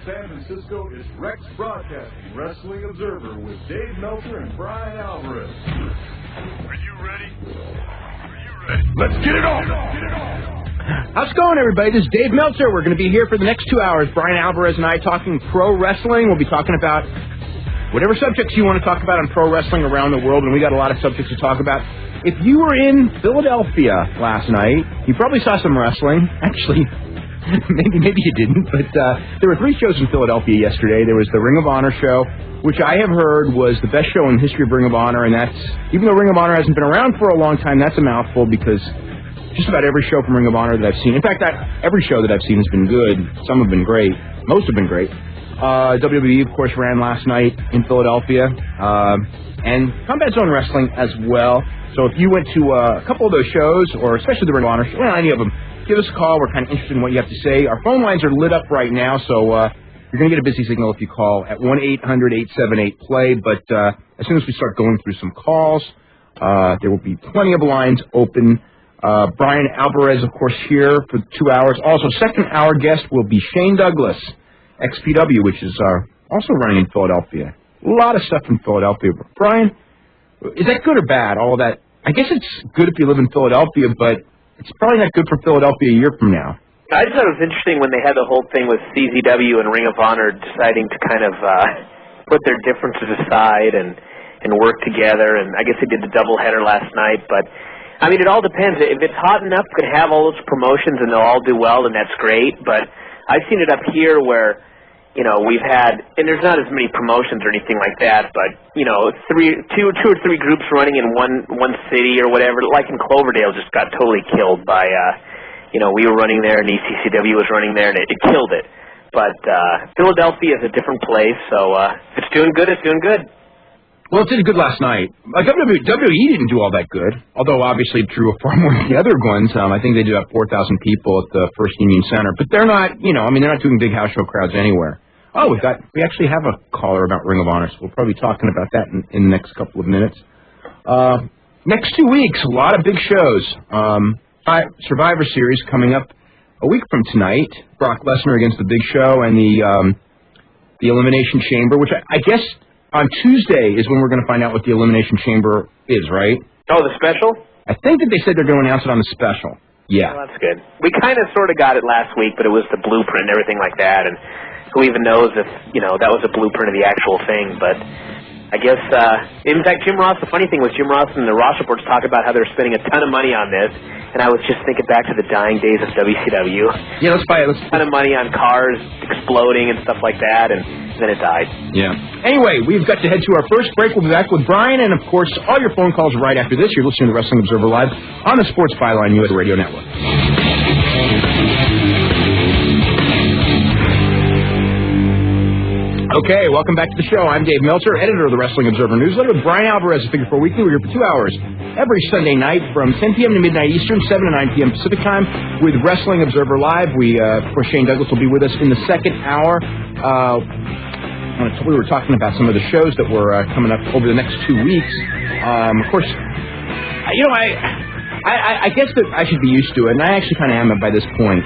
San Francisco, it's Rex Broadcasting Wrestling Observer with Dave Meltzer and Bryan Alvarez. Are you ready? Let's get it on! How's it going, everybody? This is Dave Meltzer. We're going to be here for the next 2 hours. Bryan Alvarez and I talking pro wrestling. We'll be talking about whatever subjects you want to talk about on pro wrestling around the world, and we got a lot of subjects to talk about. If you were in Philadelphia last night, you probably saw some wrestling. Actually, maybe you didn't, but there were 3 shows in Philadelphia yesterday. There was the Ring of Honor show, which I have heard was the best show in the history of Ring of Honor, and that's, even though Ring of Honor hasn't been around for a long time, that's a mouthful because just about every show from Ring of Honor that I've seen, in fact, every show that I've seen has been good. Some have been great. Most have been great. WWE, of course, ran last night in Philadelphia, and Combat Zone Wrestling as well. So if you went to a couple of those shows, or especially the Ring of Honor show, well, any of them, give us a call. We're kind of interested in what you have to say. Our phone lines are lit up right now, so you're going to get a busy signal if you call at 1-800-878-PLAY. But as soon as we start going through some calls, there will be plenty of lines open. Bryan Alvarez, of course, here for 2 hours. Also, second hour guest will be Shane Douglas, XPW, which is also running in Philadelphia. A lot of stuff in Philadelphia. Bryan, is that good or bad, all of that? I guess it's good if you live in Philadelphia, but it's probably not good for Philadelphia a year from now. I just thought it was interesting when they had the whole thing with CZW and Ring of Honor deciding to kind of put their differences aside and work together. And I guess they did the doubleheader last night. But, I mean, it all depends. If it's hot enough, you can have all those promotions and they'll all do well, then that's great. But I've seen it up here where, you know, we've had, and there's not as many promotions or anything like that, but, you know, two or three groups running in one city or whatever, like in Cloverdale just got totally killed by, you know, we were running there and ECCW was running there and it killed it. But Philadelphia is a different place, so if it's doing good, it's doing good. Well, it did good last night. WWE didn't do all that good, although obviously it drew far more than the other ones. I think they did about 4,000 people at the First Union Center, but they're not, you know, I mean, they're not doing big house show crowds anywhere. Oh, we actually have a caller about Ring of Honor, so we'll probably be talking about that in the next couple of minutes. Next 2 weeks, a lot of big shows. Survivor Series coming up a week from tonight. Brock Lesnar against the Big Show and the Elimination Chamber, which I guess on Tuesday is when we're going to find out what the Elimination Chamber is, right? Oh, the special? I think that they said they're going to announce it on the special. Yeah. Well, that's good. We kind of sort of got it last week, but it was the blueprint and everything like that, and who even knows if, you know, that was a blueprint of the actual thing. But I guess, in fact, Jim Ross, the funny thing was Jim Ross and the Ross reports talk about how they're spending a ton of money on this, and I was just thinking back to the dying days of WCW. Yeah, let's buy it. A ton of money on cars exploding and stuff like that, and then it died. Yeah. Anyway, we've got to head to our first break. We'll be back with Bryan, and, of course, all your phone calls right after this. You're listening to Wrestling Observer Live on the Sports Byline USA Radio Network. Okay, welcome back to the show. I'm Dave Meltzer, editor of the Wrestling Observer Newsletter with Bryan Alvarez of Figure 4 Weekly. We're here for 2 hours every Sunday night from 10 p.m. to midnight Eastern, 7 to 9 p.m. Pacific Time with Wrestling Observer Live. Of course, Shane Douglas will be with us in the second hour. We were talking about some of the shows that were coming up over the next 2 weeks. Of course, you know, I guess that I should be used to it, and I actually kind of am by this point.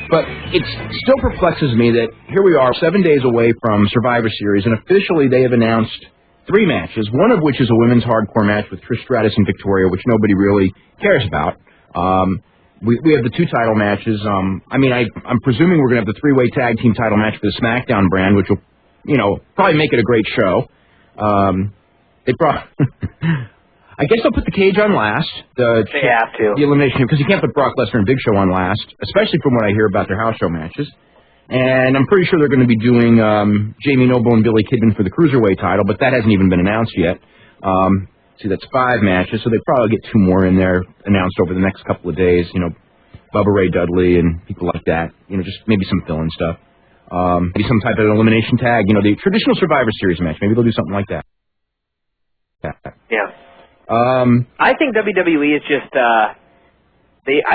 But it still perplexes me that here we are 7 days away from Survivor Series, and officially they have announced 3 matches, one of which is a women's hardcore match with Trish Stratus and Victoria, which nobody really cares about. We have the 2 title matches. I mean, I'm presuming we're going to have the 3-way tag team title match for the SmackDown brand, which will, you know, probably make it a great show. I guess they'll put the cage on last. They have to. The elimination, because you can't put Brock Lesnar and Big Show on last, especially from what I hear about their house show matches. And I'm pretty sure they're going to be doing Jamie Noble and Billy Kidman for the Cruiserweight title, but that hasn't even been announced yet. See, that's 5 matches, so they probably get 2 more in there announced over the next couple of days. You know, Bubba Ray Dudley and people like that. You know, just maybe some fill-in stuff. Maybe some type of elimination tag. You know, the traditional Survivor Series match. Maybe they'll do something like that. Yeah. I think WWE is just, I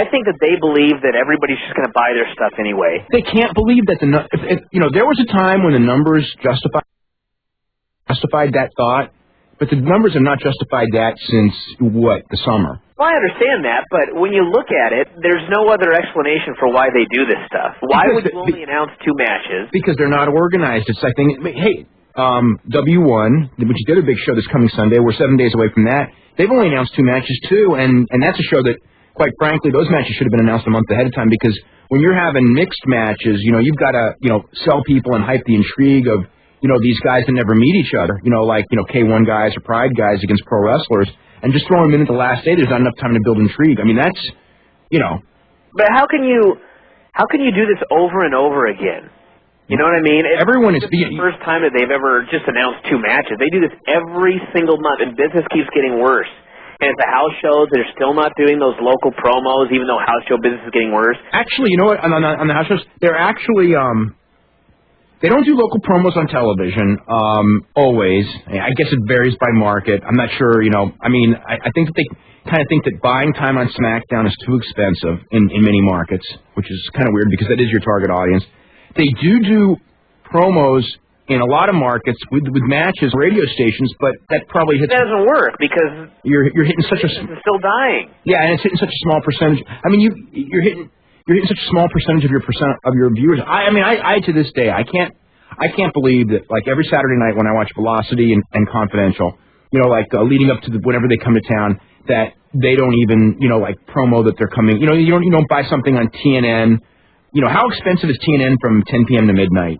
think that they believe that everybody's just going to buy their stuff anyway. They can't believe that you know, there was a time when the numbers justified that thought, but the numbers have not justified that since, the summer. Well, I understand that, but when you look at it, there's no other explanation for why they do this stuff. Why would you only announce 2 matches? Because they're not organized. It's like, hey, W1, which is the other big show that's coming Sunday, we're 7 days away from that. They've only announced 2 matches, too, and that's a show that, quite frankly, those matches should have been announced a month ahead of time, because when you're having mixed matches, you've got to, sell people and hype the intrigue of, these guys that never meet each other, like, K1 guys or Pride guys against pro wrestlers. And just throw them in at the last day, there's not enough time to build intrigue. I mean, that's, But how can you do this over and over again? You know what I mean? Everyone is the first time that they've ever just announced 2 matches. They do this every single month, and business keeps getting worse. And at the house shows, they're still not doing those local promos, even though house show business is getting worse. Actually, you know what? On the house shows, they're actually they don't do local promos on television, always. I guess it varies by market. I'm not sure, I think that they kind of think that buying time on SmackDown is too expensive in many markets, which is kind of weird because that is your target audience. They do promos in a lot of markets with matches, radio stations, but that probably hits... That doesn't work because... You're hitting such a... It's still dying. Yeah, and it's hitting such a small percentage. I mean, you're hitting such a small percentage of your viewers. I to this day, I can't believe that, like, every Saturday night when I watch Velocity and Confidential, leading up to whenever they come to town, that they don't even, promo that they're coming. You don't buy something on TNN. How expensive is TNN from 10 p.m. to midnight?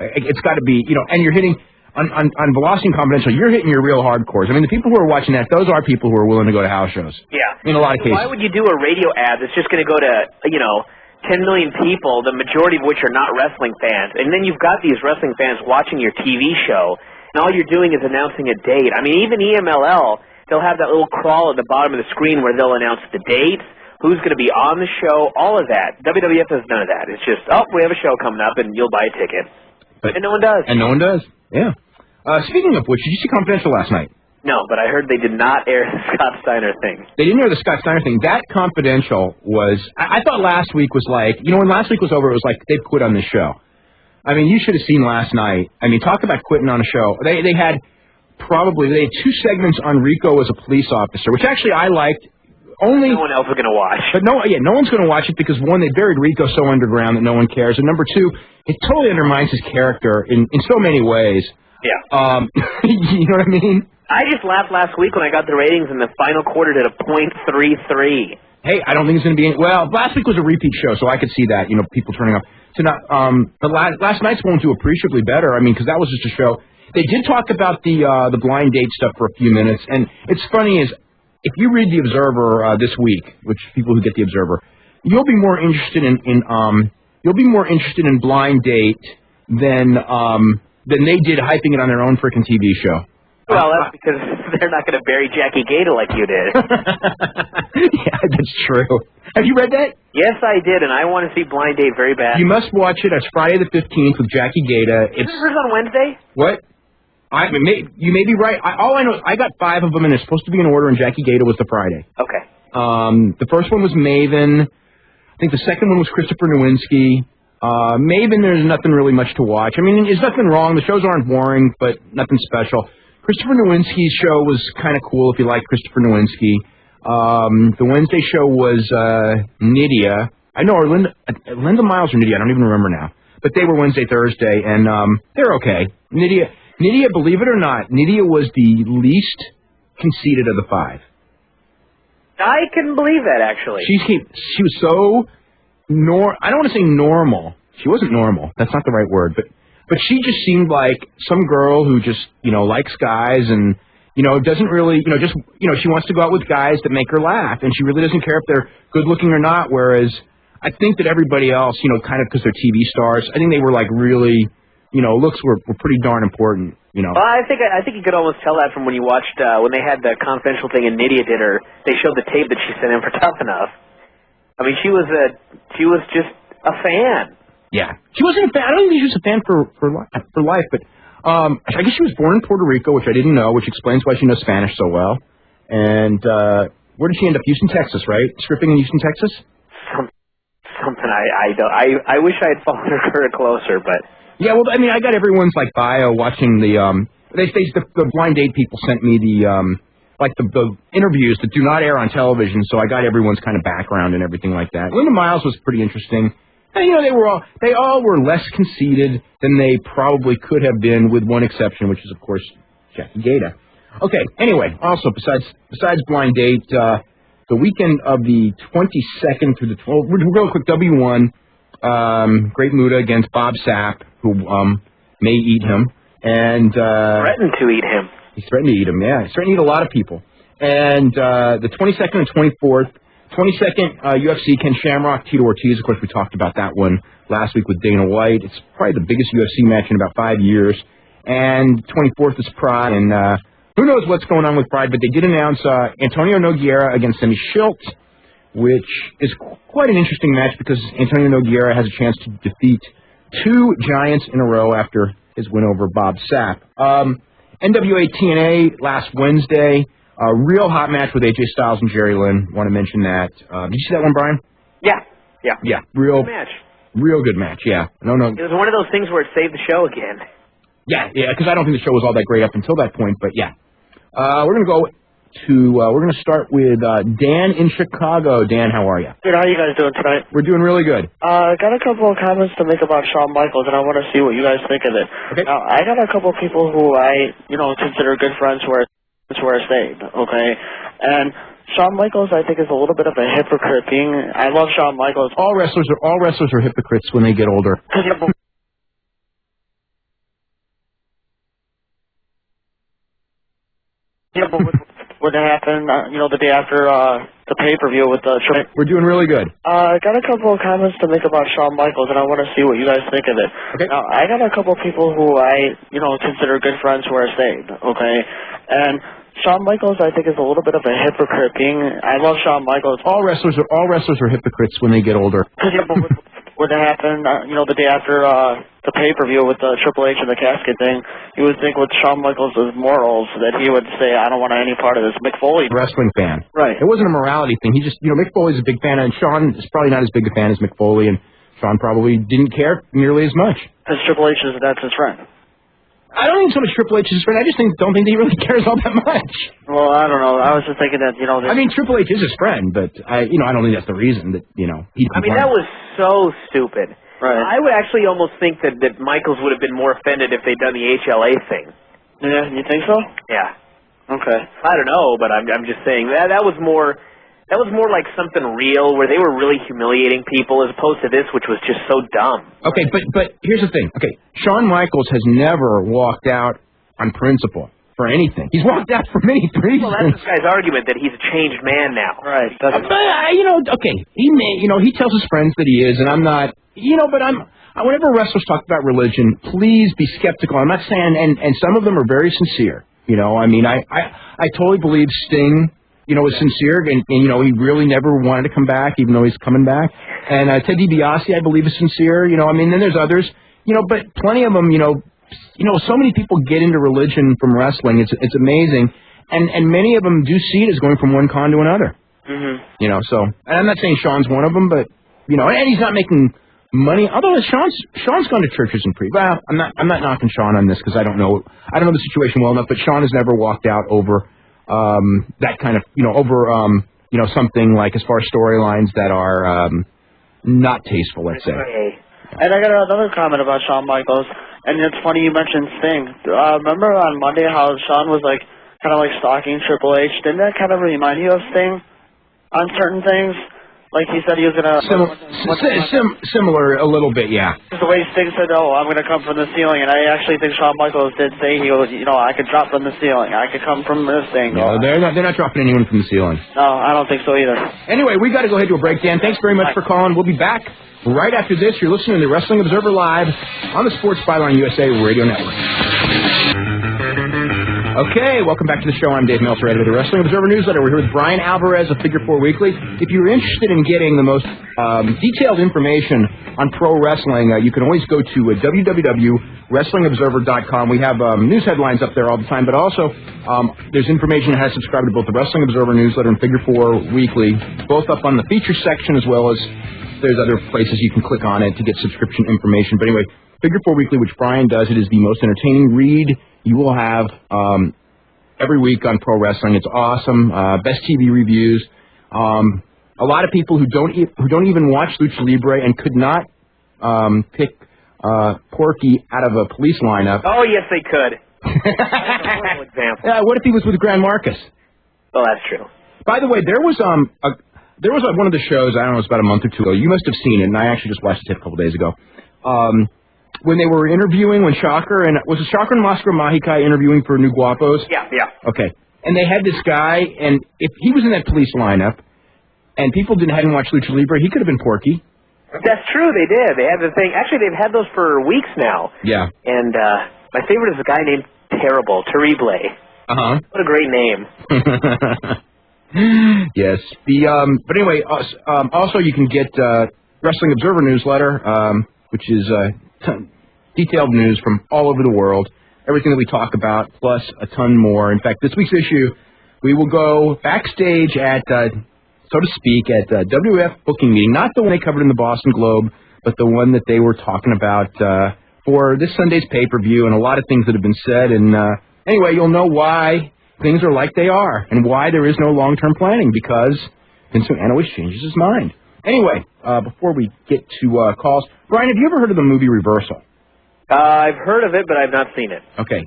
It's got to be, and you're hitting on Velocity and Confidential, you're hitting your real hardcores. I mean, the people who are watching that, those are people who are willing to go to house shows. Yeah. In a lot of cases. Why would you do a radio ad that's just going to go to, 10 million people, the majority of which are not wrestling fans, and then you've got these wrestling fans watching your TV show, and all you're doing is announcing a date. I mean, even EMLL, they'll have that little crawl at the bottom of the screen where they'll announce the dates, who's going to be on the show, all of that. WWF does none of that. It's just, we have a show coming up, and you'll buy a ticket. And no one does. And no one does, yeah. Speaking of which, did you see Confidential last night? No, but I heard they did not air the Scott Steiner thing. They didn't air the Scott Steiner thing. That Confidential was... I thought last week was like... when last week was over, it was like they've quit on this show. I mean, you should have seen last night. I mean, talk about quitting on a show. They had 2 segments on Rico as a police officer, which actually I liked. Only no one else is going to watch. But no one's going to watch it because, one, they buried Rico so underground that no one cares, and number 2, it totally undermines his character in so many ways. Yeah. You know what I mean? I just laughed last week when I got the ratings and the final quarter did a .33. Hey, I don't think it's going to be... Well, last week was a repeat show, so I could see that, people turning up. But last night's won't do appreciably better, because that was just a show. They did talk about the blind date stuff for a few minutes, and it's funny is, if you read The Observer this week, which people who get The Observer, you'll be more interested in Blind Date than they did hyping it on their own frickin' TV show. Well, that's because they're not going to bury Jackie Gaeta like you did. Yeah, that's true. Have you read that? Yes, I did, and I want to see Blind Date very bad. You must watch it. It's Friday the 15th with Jackie Gaeta. Isn't hers on Wednesday? What? You may be right. All I know is I got 5 of them, and they're supposed to be in order, and Jackie Gaeta was the Friday. Okay. The first one was Maven. I think the second one was Christopher Nowinski. Maven, there's nothing really much to watch. I mean, there's nothing wrong. The shows aren't boring, but nothing special. Christopher Nowinski's show was kind of cool if you like Christopher Nowinski. The Wednesday show was Nydia. I know, or Linda Miles or Nydia, I don't even remember now. But they were Wednesday, Thursday, and they're okay. Nydia, believe it or not, Nydia was the least conceited of the 5. I can believe that, actually. She was so... I don't want to say normal. She wasn't normal. That's not the right word, but she just seemed like some girl who just, likes guys and, doesn't really, she wants to go out with guys that make her laugh, and she really doesn't care if they're good-looking or not, whereas I think that everybody else, kind of because they're TV stars, I think they were, like, really, looks were pretty darn important, Well, I think you could almost tell that from when you watched, when they had the Confidential thing and Nydia did they showed the tape that she sent in for Tough Enough. I mean, she was just a fan. Yeah, she wasn't a fan. I don't think she was a fan for life, but I guess she was born in Puerto Rico, which I didn't know, which explains why she knows Spanish so well. And where did she end up? Houston, Texas, right? Stripping in Houston, Texas. Something I wish I had followed her closer, but yeah. Well, I mean, I got everyone's like bio watching the Blind Date people sent me the like the interviews that do not air on television, so I got everyone's kind of background and everything like that. Linda Miles was pretty interesting. And, you know, they all were less conceited than they probably could have been, with one exception, which is, of course, Jackie Gata. Okay, anyway, also, besides Blind Date, the weekend of the 22nd through the 12th, real quick, W1, Great Muta against Bob Sapp, who may eat him. And threatened to eat him. He's threatened to eat him, yeah. He's threatened to eat a lot of people. And the 22nd and 24th, 22nd, UFC, Ken Shamrock, Tito Ortiz. Of course, we talked about that one last week with Dana White. It's probably the biggest UFC match in about 5 years. And 24th is Pride. And who knows what's going on with Pride, but they did announce Antonio Nogueira against Semi Schilt, which is quite an interesting match because Antonio Nogueira has a chance to defeat two giants in a row after his win over Bob Sapp. NWA TNA last Wednesday. A real hot match with AJ Styles and Jerry Lynn. Want to mention that. Did you see that one, Brian? Yeah. Yeah, real good match. Real good match, yeah. No. It was one of those things where it saved the show again. Yeah, because I don't think the show was all that great up until that point, but yeah. We're going to start with Dan in Chicago. Dan, how are you? Good, how are you guys doing tonight? We're doing really good. Got a couple of comments to make about Shawn Michaels, and I want to see what you guys think of it. Okay. Now, I got a couple of people who I, consider good friends who are saved, okay? And Shawn Michaels, I think, is a little bit of a hypocrite. I love Shawn Michaels. All wrestlers are hypocrites when they get older. Yeah, but what happened, the day after the pay-per-view with the... We're doing really good. Got a couple of comments to make about Shawn Michaels, and I want to see what you guys think of it. Okay. Now, I got a couple of people who I, consider good friends who are saved, okay? And Shawn Michaels, I think, is a little bit of a hypocrite. I love Shawn Michaels. All wrestlers are hypocrites when they get older. Yeah, but what happened, the day after the pay-per-view with the Triple H and the casket thing, you would think with Shawn Michaels' morals that he would say, I don't want any part of this. Mick Foley. Wrestling fan. Right. It wasn't a morality thing. He just, Mick Foley's a big fan, and Shawn is probably not as big a fan as Mick Foley, and Shawn probably didn't care nearly as much. Because Triple H that's his friend. I don't think so much Triple H is his friend. I just don't think that he really cares all that much. Well, I don't know. I was just thinking that, I mean, Triple H is his friend, but I don't think that's the reason that, he... I mean, that was so stupid. Right. I would actually almost think that Michaels would have been more offended if they'd done the HLA thing. Yeah, you think so? Yeah. Okay. I don't know, but I'm just saying that was more like something real where they were really humiliating people as opposed to this, which was just so dumb. Okay, but here's the thing. Okay, Shawn Michaels has never walked out on principle for anything. He's walked out for many reasons. Well, that's this guy's argument that he's a changed man now. Right. Okay, he tells his friends that he is, and I'm not, but whenever wrestlers talk about religion, please be skeptical. I'm not saying, and some of them are very sincere. I mean, I totally believe Sting, is sincere, and he really never wanted to come back, even though he's coming back. And Ted DiBiase, I believe, is sincere. I mean, then there's others, but plenty of them, so many people get into religion from wrestling. It's amazing, and many of them do see it as going from one con to another. Mm-hmm. So, and I'm not saying Shawn's one of them, but and he's not making money. Although Shawn's gone to churches and preached. Well, I'm not knocking Shawn on this because I don't know the situation well enough. But Shawn has never walked out over that kind of something like as far as storylines that are not tasteful. Let's say. And I got another comment about Shawn Michaels. And it's funny you mentioned Sting. Remember on Monday how Shawn was kind of stalking Triple H? Didn't that kind of remind you of Sting on certain things? Like he said he was going to... Similar a little bit, yeah. The way Sting said, I'm going to come from the ceiling. And I actually think Shawn Michaels did say he was, I could drop from the ceiling. I could come from this angle. No, they're not dropping anyone from the ceiling. No, I don't think so either. Anyway, we got to go ahead to a break, Dan. Thanks very much for calling. We'll be back right after this. You're listening to Wrestling Observer Live on the Sports Byline USA Radio Network. Okay, welcome back to the show. I'm Dave Meltzer, editor of the Wrestling Observer Newsletter. We're here with Bryan Alvarez of Figure 4 Weekly. If you're interested in getting the most detailed information on pro wrestling, you can always go to www.wrestlingobserver.com. We have news headlines up there all the time, but also there's information that has subscribed to both the Wrestling Observer Newsletter and Figure 4 Weekly, both up on the feature section as well as there's other places you can click on it to get subscription information. But anyway, Figure 4 Weekly, which Bryan does, it is the most entertaining read you will have every week on pro wrestling. It's awesome. Best TV reviews. A lot of people who don't even watch Lucha Libre and could not pick Porky out of a police lineup. Oh, yes, they could. That's a horrible example. Yeah, what if he was with Grand Marcus? Well, that's true. By the way, there was one of the shows, I don't know, it was about a month or two ago. You must have seen it, and I actually just watched it a couple days ago. When they were interviewing, was it Shocker and Máscara Mágica interviewing for New Guapos? Yeah. Okay. And they had this guy, and if he was in that police lineup, and people hadn't watched Lucha Libre, he could have been Porky. That's true, they did. They had the thing. Actually, they've had those for weeks now. Yeah. And my favorite is a guy named Terrible, Terrible. Uh-huh. What a great name. Yes. But anyway, also you can get Wrestling Observer newsletter, which is detailed news from all over the world, everything that we talk about, plus a ton more. In fact, this week's issue, we will go backstage at, so to speak, at WF booking meeting, not the one they covered in the Boston Globe, but the one that they were talking about for this Sunday's pay-per-view, and a lot of things that have been said. And anyway, you'll know why things are like they are and why there is no long-term planning, because Vince McMahon always changes his mind. Anyway, before we get to calls, Brian, have you ever heard of the movie Reversal? I've heard of it, but I've not seen it. Okay,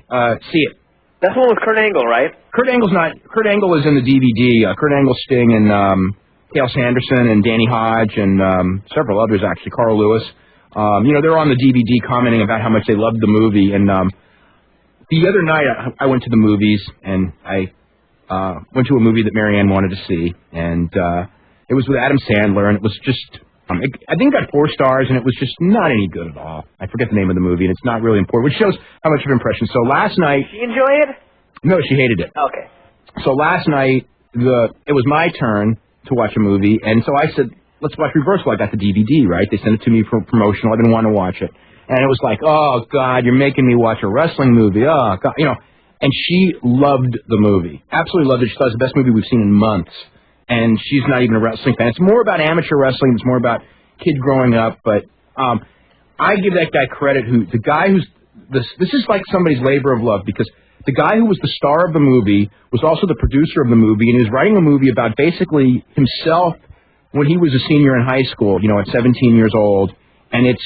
see it. That's the one with Kurt Angle, right? Kurt Angle is in the DVD. Kurt Angle, Sting, and Cale Sanderson, and Danny Hodge, and several others, actually, Carl Lewis. They're on the DVD commenting about how much they loved the movie. And the other night, I went to the movies, and I went to a movie that Marianne wanted to see. And it was with Adam Sandler, and it was just... I think it got 4 stars, and it was just not any good at all. I forget the name of the movie, and it's not really important, which shows how much of an impression. So last night... Did she enjoy it? No, she hated it. Okay. So last night, it was my turn to watch a movie, and so I said, let's watch Reversal. I got the DVD, right? They sent it to me for promotional. I didn't want to watch it. And it was like, oh, God, you're making me watch a wrestling movie. Oh, God. And she loved the movie. Absolutely loved it. She thought it was the best movie we've seen in months. And she's not even a wrestling fan. It's more about amateur wrestling. It's more about kid growing up. But I give that guy credit. The guy this is like somebody's labor of love, because the guy who was the star of the movie was also the producer of the movie, and he was writing a movie about basically himself when he was a senior in high school, at 17 years old. And it's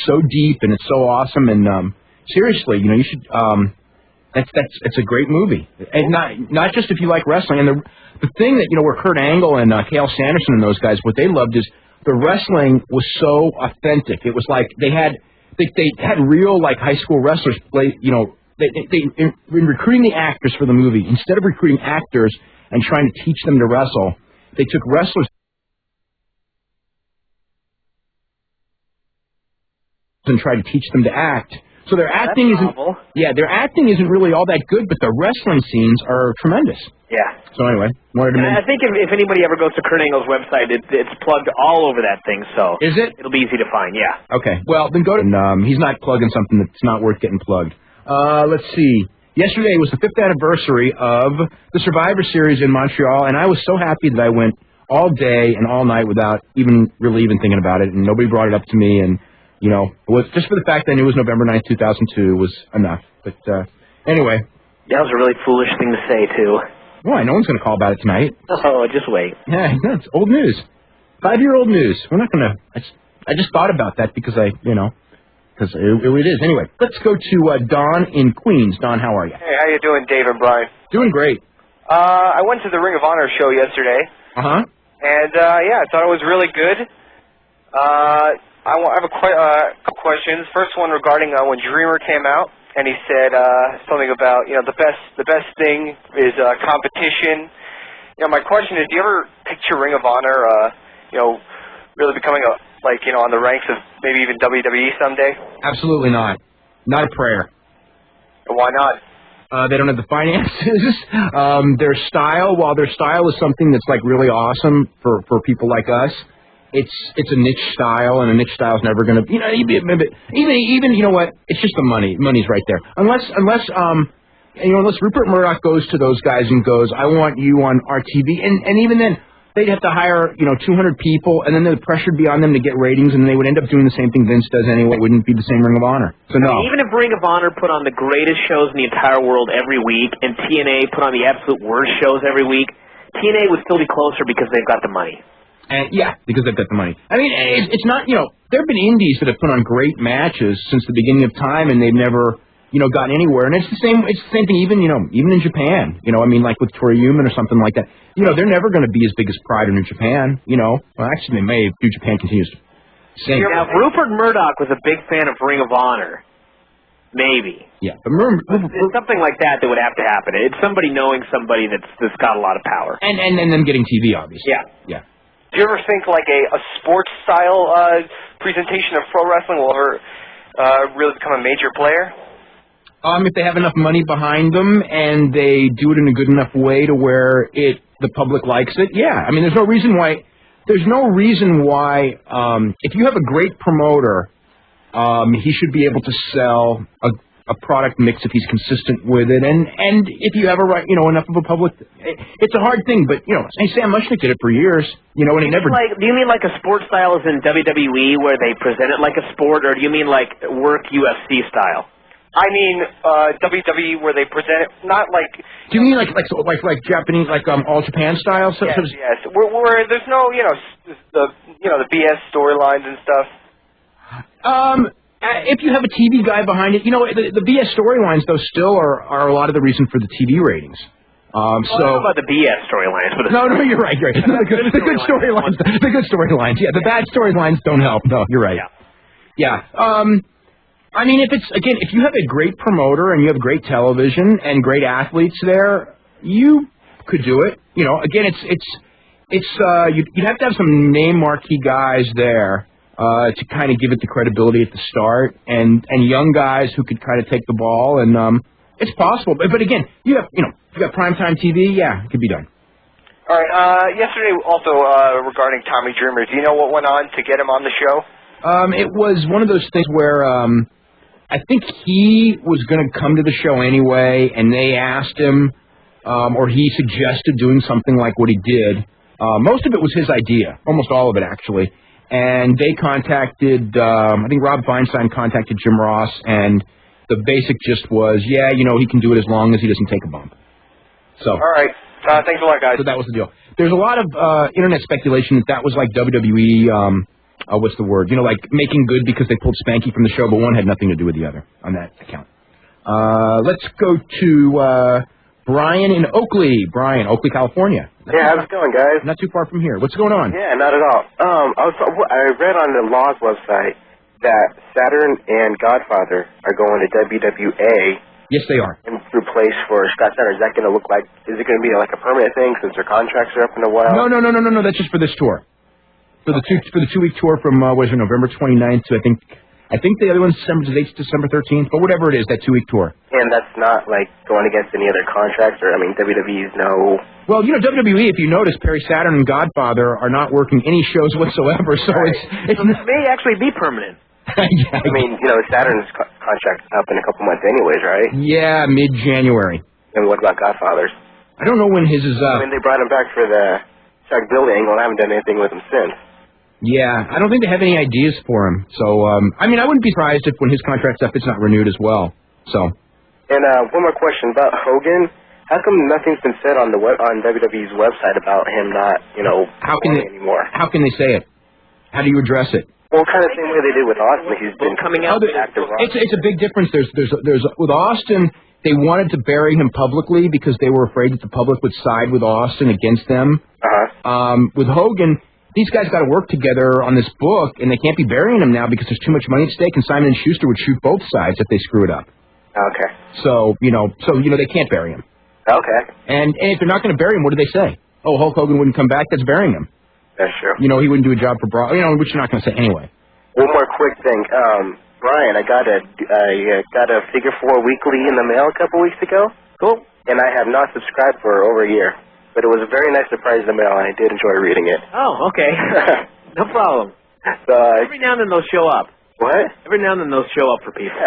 so deep and it's so awesome. And seriously, you should. It's a great movie, and not just if you like wrestling. And the thing that where Kurt Angle and Cale Sanderson and those guys, what they loved is the wrestling was so authentic. It was like they had real like high school wrestlers play. They in recruiting the actors for the movie, instead of recruiting actors and trying to teach them to wrestle, they took wrestlers and tried to teach them to act. So their acting isn't really all that good, but the wrestling scenes are tremendous. Yeah. So anyway, I think if anybody ever goes to Kurt Angle's website, it's plugged all over that thing. So is it? It'll be easy to find. Yeah. Okay. Well, then go to. He's not plugging something that's not worth getting plugged. Let's see. Yesterday was the 5th anniversary of the Survivor Series in Montreal, and I was so happy that I went all day and all night without really even thinking about it, and nobody brought it up to me, and. It was just for the fact that I knew it was November 9th, 2002 was enough. But anyway. That was a really foolish thing to say, too. Why? No one's going to call about it tonight. Oh, just wait. Yeah, it's old news. 5-year-old news. We're not going to... I just thought about that because because it is. Anyway, let's go to Don in Queens. Don, how are you? Hey, how you doing, Dave and Bryan? Doing great. I went to the Ring of Honor show yesterday. Uh-huh. And, I thought it was really good. I have a couple questions. First one regarding when Dreamer came out, and he said something about the best thing is competition. My question is, do you ever picture Ring of Honor, really becoming on the ranks of maybe even WWE someday? Absolutely not. Not a prayer. Why not? They don't have the finances. Their style, while their style is something that's really awesome for people like us. It's a niche style, and a niche style is never going to, even you know what? It's just the money. Money's right there. Unless Rupert Murdoch goes to those guys and goes, I want you on our TV, and even then, they'd have to hire, 200 people, and then the pressure would be on them to get ratings, and they would end up doing the same thing Vince does anyway. It wouldn't be the same Ring of Honor. So no. I mean, even if Ring of Honor put on the greatest shows in the entire world every week, and TNA put on the absolute worst shows every week, TNA would still be closer because they've got the money. And yeah, because they've got the money. I mean, it's not, there have been indies that have put on great matches since the beginning of time, and they've never, gotten anywhere. And it's the same thing even in Japan. I mean, like with Tori Human or something like that. They're never going to be as big as Pride in New Japan, Well, actually, they may if New Japan continues to sing. Now, if Rupert Murdoch was a big fan of Ring of Honor, maybe. Yeah. But it's something like that would have to happen. It's somebody knowing somebody that's got a lot of power. And them getting TV, obviously. Yeah. Yeah. Do you ever think like a sports-style presentation of pro wrestling will ever really become a major player? If they have enough money behind them and they do it in a good enough way to where the public likes it, yeah. I mean, there's no reason why. If you have a great promoter, he should be able to sell a product mix if he's consistent with it, and if you have enough of a public, it's a hard thing. But Sam Mushnick did it for years, and he never. Do you mean like a sports style as in WWE where they present it like a sport, or do you mean like work UFC style? I mean WWE where they present it, not like. Do you mean like Japanese, like All Japan style? Yes. Where there's no the BS storylines and stuff. If you have a TV guy behind it, the BS storylines though still are a lot of the reason for the TV ratings. I don't know about the BS storylines, but no, you're right. The good storylines, yeah. The bad storylines don't help. No, you're right. Yeah. I mean, if you have a great promoter and you have great television and great athletes there, you could do it. Again, you'd have to have some name marquee guys there. To kind of give it the credibility at the start, and young guys who could kind of take the ball, and it's possible. But again, you got primetime TV, yeah, it could be done. All right. Yesterday, also regarding Tommy Dreamer, do you know what went on to get him on the show? It was one of those things where I think he was going to come to the show anyway, and they asked him, or he suggested doing something like what he did. Most of it was his idea, almost all of it actually. And they contacted, I think Rob Feinstein contacted Jim Ross, and the basic gist was, he can do it as long as he doesn't take a bump. So. All right. Thanks a lot, guys. So that was the deal. There's a lot of internet speculation that was like WWE, what's the word? Like making good because they pulled Spanky from the show, but one had nothing to do with the other on that account. Let's go to Bryan in Oakley. Bryan, Oakley, California. Yeah, how's it going, guys? Not too far from here. What's going on? Yeah, not at all. I read on the Law's website that Saturn and Godfather are going to WWA. Yes, they are. In replace for Scott Steiner. Is that going to look like? Is it going to be like a permanent thing since their contracts are up in a while? No. That's just for this tour. For the 2-week tour from November 29th to I think the other one's December 13th, but whatever it is, that 2-week tour. And that's not like going against any other contracts, or WWE's no. Well, WWE, if you notice, Perry Saturn and Godfather are not working any shows whatsoever, so right. it's this may actually be permanent. Yeah. Saturn's contract's up in a couple months anyways, right? Yeah, mid-January. And what about Godfather's? I don't know when his is up. They brought him back for the Chuck Billy angle, and I haven't done anything with him since. Yeah, I don't think they have any ideas for him. So, I wouldn't be surprised if when his contract's up, it's not renewed as well. So. And one more question about Hogan. How come nothing's been said on WWE's website about him not, anymore? How can they say it? How do you address it? Well, kind of the same way they did with Austin. He's been coming out active. It's a big difference. There's with Austin, they wanted to bury him publicly because they were afraid that the public would side with Austin against them. With Hogan, these guys got to work together on this book, and they can't be burying him now because there's too much money at stake, and Simon & Schuster would shoot both sides if they screw it up. Okay. So, they can't bury him. Okay. And if they're not going to bury him, what do they say? Oh, Hulk Hogan wouldn't come back? That's burying him. That's true. He wouldn't do a job for Brock, which you're not going to say anyway. One more quick thing. Bryan, I got a Figure 4 weekly in the mail a couple weeks ago. Cool. And I have not subscribed for over a year. But it was a very nice surprise in the mail, and I did enjoy reading it. Oh, okay. No problem. So, every now and then they'll show up. What? Every now and then they'll show up for people.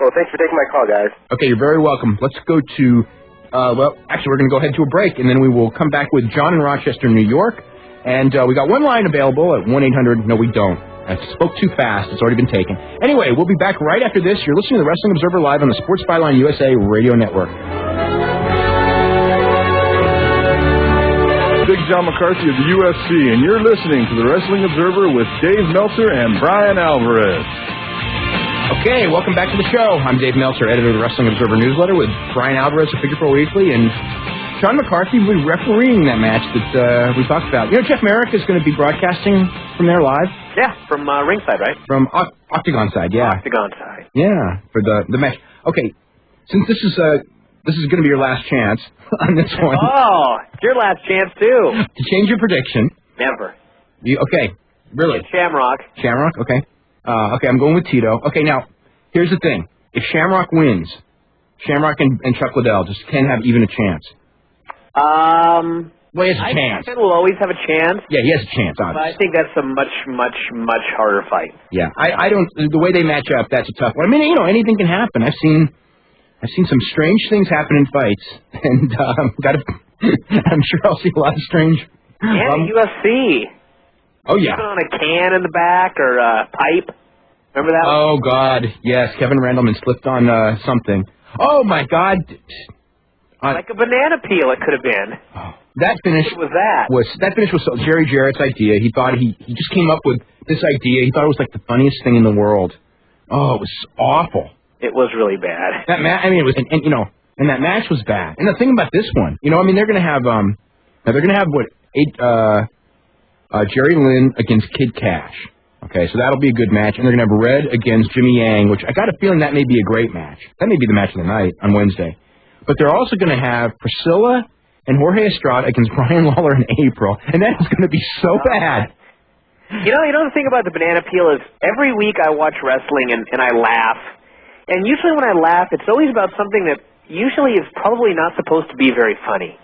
Well, thanks for taking my call, guys. Okay, you're very welcome. Let's go to Well, actually, we're going to go ahead to a break, and then we will come back with John in Rochester, New York. And we got one line available at 1-800. No, we don't. I spoke too fast. It's already been taken. Anyway, we'll be back right after this. You're listening to the Wrestling Observer Live on the Sports Byline USA Radio Network. Big John McCarthy of the UFC, and you're listening to the Wrestling Observer with Dave Meltzer and Bryan Alvarez. Okay, welcome back to the show. I'm Dave Meltzer, editor of the Wrestling Observer newsletter, with Bryan Alvarez of Figure 4 Weekly, and John McCarthy will be refereeing that match that we talked about. You know, Jeff Merrick is going to be broadcasting from there live. Yeah, from ringside, right? From Octagon side, yeah. Octagon side. Yeah, for the match. Okay, since this is going to be your last chance on this one. Oh, it's your last chance too. To change your prediction. Never. Okay, really? Shamrock. Shamrock, okay. Okay, I'm going with Tito. Okay, now, here's the thing. If Shamrock wins, Shamrock and Chuck Liddell just can't have even a chance. Well, he has a chance. I think will always have a chance. Yeah, he has a chance, obviously. But I think that's a much, much, much harder fight. Yeah, I don't. The way they match up, that's a tough one. I mean, you know, anything can happen. I've seen some strange things happen in fights, and I'm sure I'll see a lot of strange. And UFC. Oh yeah. Put on a can in the back or a pipe. Remember that? Oh God, yes. Kevin Randleman slipped on something. Oh my God. Like a banana peel, it could have been. Oh, that finish what was that? That finish was Jerry Jarrett's idea. He thought he just came up with this idea. He thought it was like the funniest thing in the world. Oh, it was awful. It was really bad. That I mean, it was, and you know, and that match was bad. And the thing about this one, you know, I mean, they're gonna have Jerry Lynn against Kid Cash. Okay, so that'll be a good match. And they're gonna have Red against Jimmy Yang, which I got a feeling that may be a great match. That may be the match of the night on Wednesday. But they're also going to have Priscilla and Jorge Estrada against Brian Lawler in April, and that is going to be so bad. You know the thing about the banana peel is every week I watch wrestling and I laugh, and usually when I laugh, it's always about something that usually is probably not supposed to be very funny.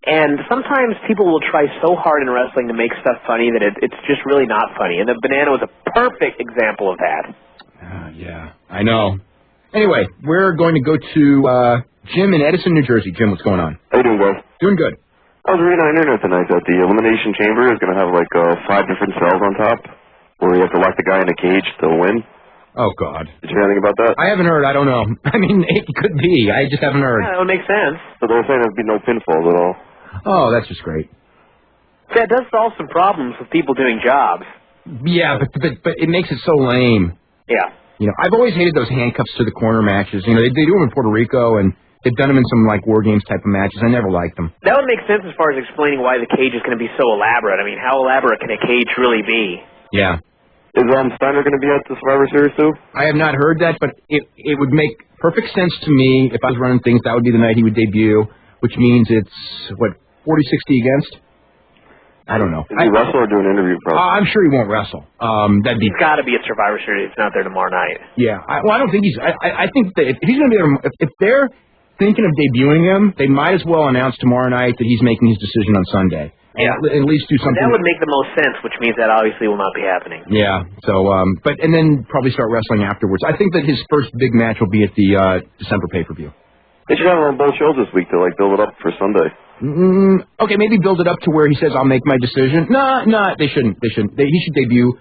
And sometimes people will try so hard in wrestling to make stuff funny that it's just really not funny, and the banana was a perfect example of that. Yeah, I know. Anyway, we're going to go to Jim in Edison, New Jersey. Jim, what's going on? How you doing, guys? Doing good. I was reading on the internet tonight that the Elimination Chamber is going to have like 5 different cells on top, where you have to lock the guy in a cage to win. Oh, God. Did you hear anything about that? I haven't heard. I don't know. I mean, it could be. I just haven't heard. Yeah, that would make sense. So they were saying there'd be no pinfalls at all. Oh, that's just great. Yeah, it does solve some problems with people doing jobs. Yeah, but it makes it so lame. Yeah. You know, I've always hated those handcuffs to the corner matches. You know, they do them in Puerto Rico, and they've done them in some, like, War Games type of matches. I never liked them. That would make sense as far as explaining why the cage is going to be so elaborate. I mean, how elaborate can a cage really be? Yeah. Is Steiner going to be at the Survivor Series, too? I have not heard that, but it would make perfect sense to me. If I was running things, that would be the night he would debut, which means it's, 40-60 against? I don't know. Does he wrestle or do an interview? I'm sure he won't wrestle. He's got to be at Survivor Series. It's not there tomorrow night. Yeah. I don't think he's. I think that if he's going to be there, if they're thinking of debuting him, they might as well announce tomorrow night that he's making his decision on Sunday. Yeah. At least do something. That would make the most sense, which means that obviously will not be happening. Yeah. So, and then probably start wrestling afterwards. I think that his first big match will be at the December pay-per-view. They should have him on both shows this week to build it up for Sunday. Okay, maybe build it up to where he says, "I'll make my decision." No, they shouldn't. He should debut.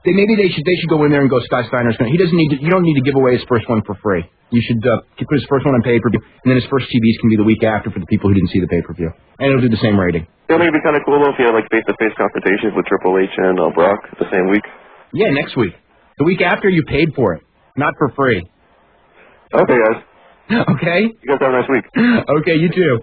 They should go in there and go, Scott Steiner's going. He doesn't need to. You don't need to give away his first one for free. You should put his first one on pay-per-view, and then his first TVs can be the week after for the people who didn't see the pay-per-view, and it'll do the same rating. It would be kind of cool though if you had face-to-face confrontations with Triple H and Brock the same week. Yeah, next week. The week after, you paid for it, not for free. Okay, guys. Okay. You guys have a nice week. Okay, you too.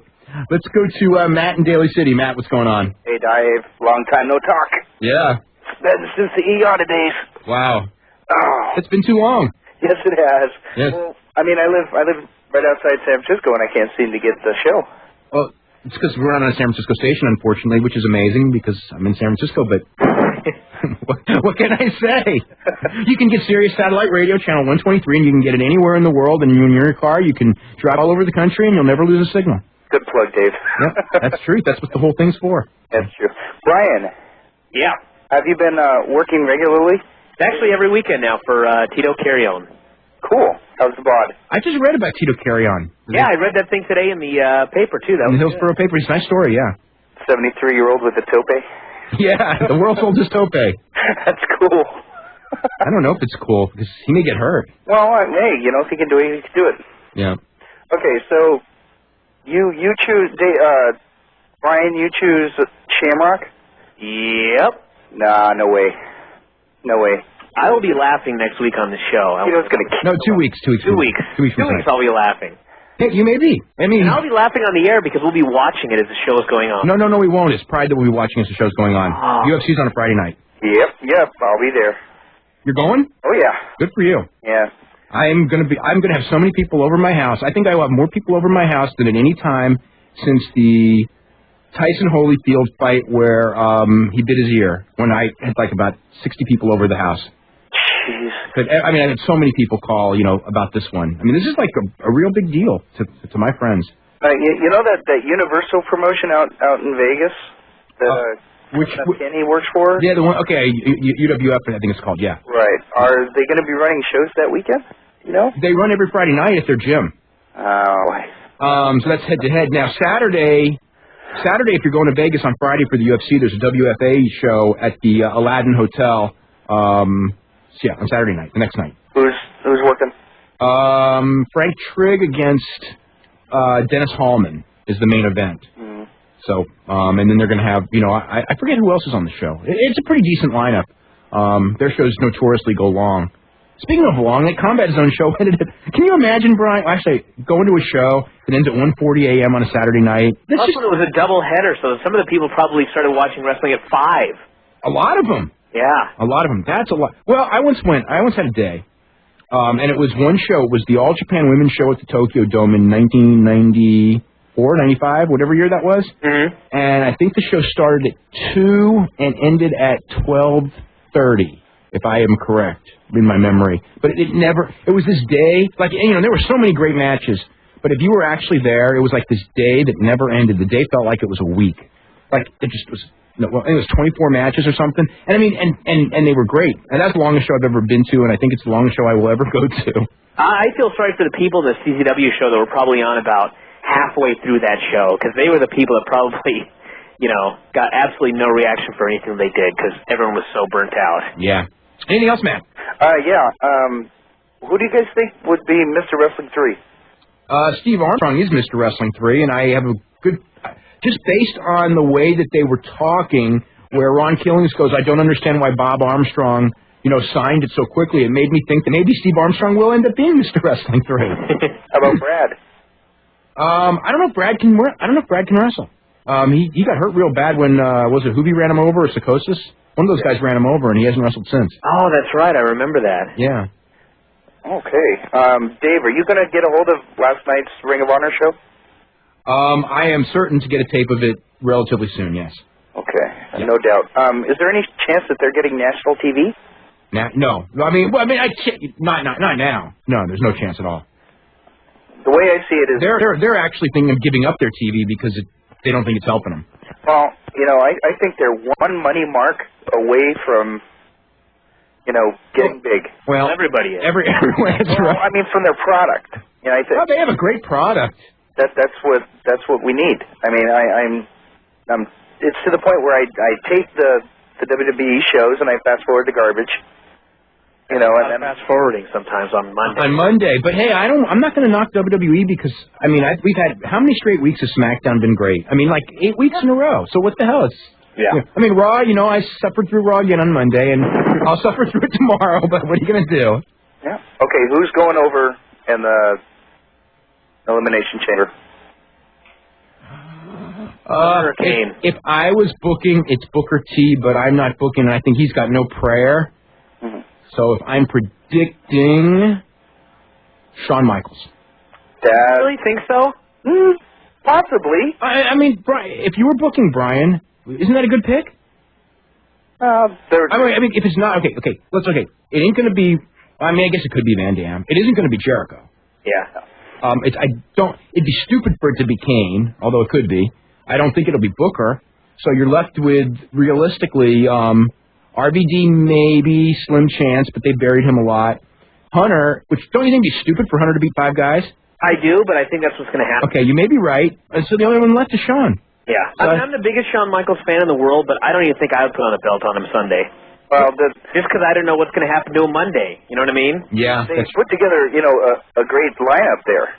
Let's go to Matt in Daly City. Matt, what's going on? Hey, Dave. Long time no talk. Yeah. It's been since the ER days. Wow. Oh. It's been too long. Yes, it has. Yes. Well, I mean, I live right outside San Francisco, and I can't seem to get the show. Well, it's because we're not on a San Francisco station, unfortunately, which is amazing because I'm in San Francisco, but what can I say? You can get Sirius Satellite Radio, Channel 123, and you can get it anywhere in the world, and when you're in your car, you can drive all over the country, and you'll never lose a signal. Good plug, Dave. Yep, that's true. That's what the whole thing's for. That's true. Brian. Yeah. Have you been working regularly? It's actually every weekend now for Tito Carrion. Cool. How's the bod? I just read about Tito Carrion. Yeah, I read that thing today in the paper, too. That in the was Hillsborough paper. It's a nice story, yeah. 73-year-old with a tope? Yeah, the world's oldest tope. That's cool. I don't know if it's cool, because he may get hurt. Well, hey, you know, if he can do it, he can do it. Yeah. Okay, so you choose, Bryan, you choose Shamrock? Yep. Nah, no way. No way. I will be laughing next week on the show. You know it's going to No, 2 weeks. 2 weeks. 2 weeks. 2 weeks. 2 weeks I'll be laughing. Hey, you may be. I mean, And I'll be laughing on the air because we'll be watching it as the show is going on. No, we won't. It's Pride that we'll be watching as the show's going on. UFC's on a Friday night. Yep, I'll be there. You're going? Oh, yeah. Good for you. Yeah. I'm gonna have so many people over my house. I think I will have more people over my house than at any time since the Tyson Holyfield fight where he bit his ear, when I had like about 60 people over the house. Jeez. But I mean, I had so many people call, about this one. I mean, this is like a real big deal to my friends. You know that Universal promotion out in Vegas that Kenny works for? Yeah, the one. Okay, UWF, I think it's called. Yeah. Right. Are they going to be running shows that weekend? You know? They run every Friday night at their gym. Oh. So that's head to head. Now Saturday, if you're going to Vegas on Friday for the UFC, there's a WFA show at the Aladdin Hotel. Yeah, on Saturday night, the next night. Who's working? Frank Trigg against Dennis Hallman is the main event. Mm. So, and then they're going to have, I forget who else is on the show. It's a pretty decent lineup. Their shows notoriously go long. Speaking of long, that Combat Zone show ended at, can you imagine, Bryan, actually going to a show that ends at 1:40 a.m. on a Saturday night? Plus, when it was a double header, so some of the people probably started watching wrestling at 5. A lot of them. Yeah. A lot of them. That's a lot. Well, I once had a day, and it was one show. It was the All Japan Women's Show at the Tokyo Dome in 1994, 95, whatever year that was. Mm-hmm. And I think the show started at 2 and ended at 12:30, if I am correct in my memory. But it was this day, like, there were so many great matches. But if you were actually there, it was like this day that never ended. The day felt like it was a week. Like, it just was. No, well, it was 24 matches or something, and I mean, and they were great, and that's the longest show I've ever been to, and I think it's the longest show I will ever go to. I feel sorry for the people in the CZW show that were probably on about halfway through that show, because they were the people that probably, got absolutely no reaction for anything they did, because everyone was so burnt out. Yeah. Anything else, Matt? Yeah. Who do you guys think would be Mr. Wrestling 3? Steve Armstrong is Mr. Wrestling 3, and I have a good. Just based on the way that they were talking, where Ron Killings goes, I don't understand why Bob Armstrong, signed it so quickly. It made me think that maybe Steve Armstrong will end up being Mr. Wrestling 3. How about Brad? I don't know if Brad can. I don't know if Brad can wrestle. He got hurt real bad when was it Hoobie ran him over or Psychosis? One of those guys ran him over, and he hasn't wrestled since. Oh, that's right. I remember that. Yeah. Okay. Dave, are you going to get a hold of last night's Ring of Honor show? I am certain to get a tape of it relatively soon, yes. Okay, yeah. No doubt. Is there any chance that they're getting national TV? No. Not now. No, there's no chance at all. The way I see it is... They're actually thinking of giving up their TV because they don't think it's helping them. Well, I think they're one money mark away from, getting big. Well, everybody is. Everyone is right. I mean, from their product. I think they have a great product. That's what we need. I mean, I'm it's to the point where I tape the WWE shows and I fast forward the garbage. And then fast forwarding sometimes on Monday. On Monday, but hey, I'm not going to knock WWE because we've had how many straight weeks of SmackDown been great? I mean, like 8 weeks in a row. So what the hell? I mean, Raw. I suffered through Raw again on Monday, and I'll suffer through it tomorrow. But what are you going to do? Yeah. Okay. Who's going over in the Elimination Chamber? If I was booking, it's Booker T, but I'm not booking, and I think he's got no prayer. Mm-hmm. So if I'm predicting, Shawn Michaels. You really think so? Possibly. I mean, Bryan, if you were booking Bryan, isn't that a good pick? If it's not, okay. It ain't going to be, I guess it could be Van Dam. It isn't going to be Jericho. Yeah. It'd be stupid for it to be Kane, although it could be. I don't think it'll be Booker. So you're left with, realistically, RVD maybe, slim chance, but they buried him a lot. Hunter, which don't you think it'd be stupid for Hunter to beat 5 guys? I do, but I think that's what's going to happen. Okay, you may be right. And so the only one left is Shawn. Yeah. I'm the biggest Shawn Michaels fan in the world, but I don't even think I would put on a belt on him Sunday. Well, just because I don't know what's going to happen to him Monday. You know what I mean? Yeah. They put together, a great lineup there.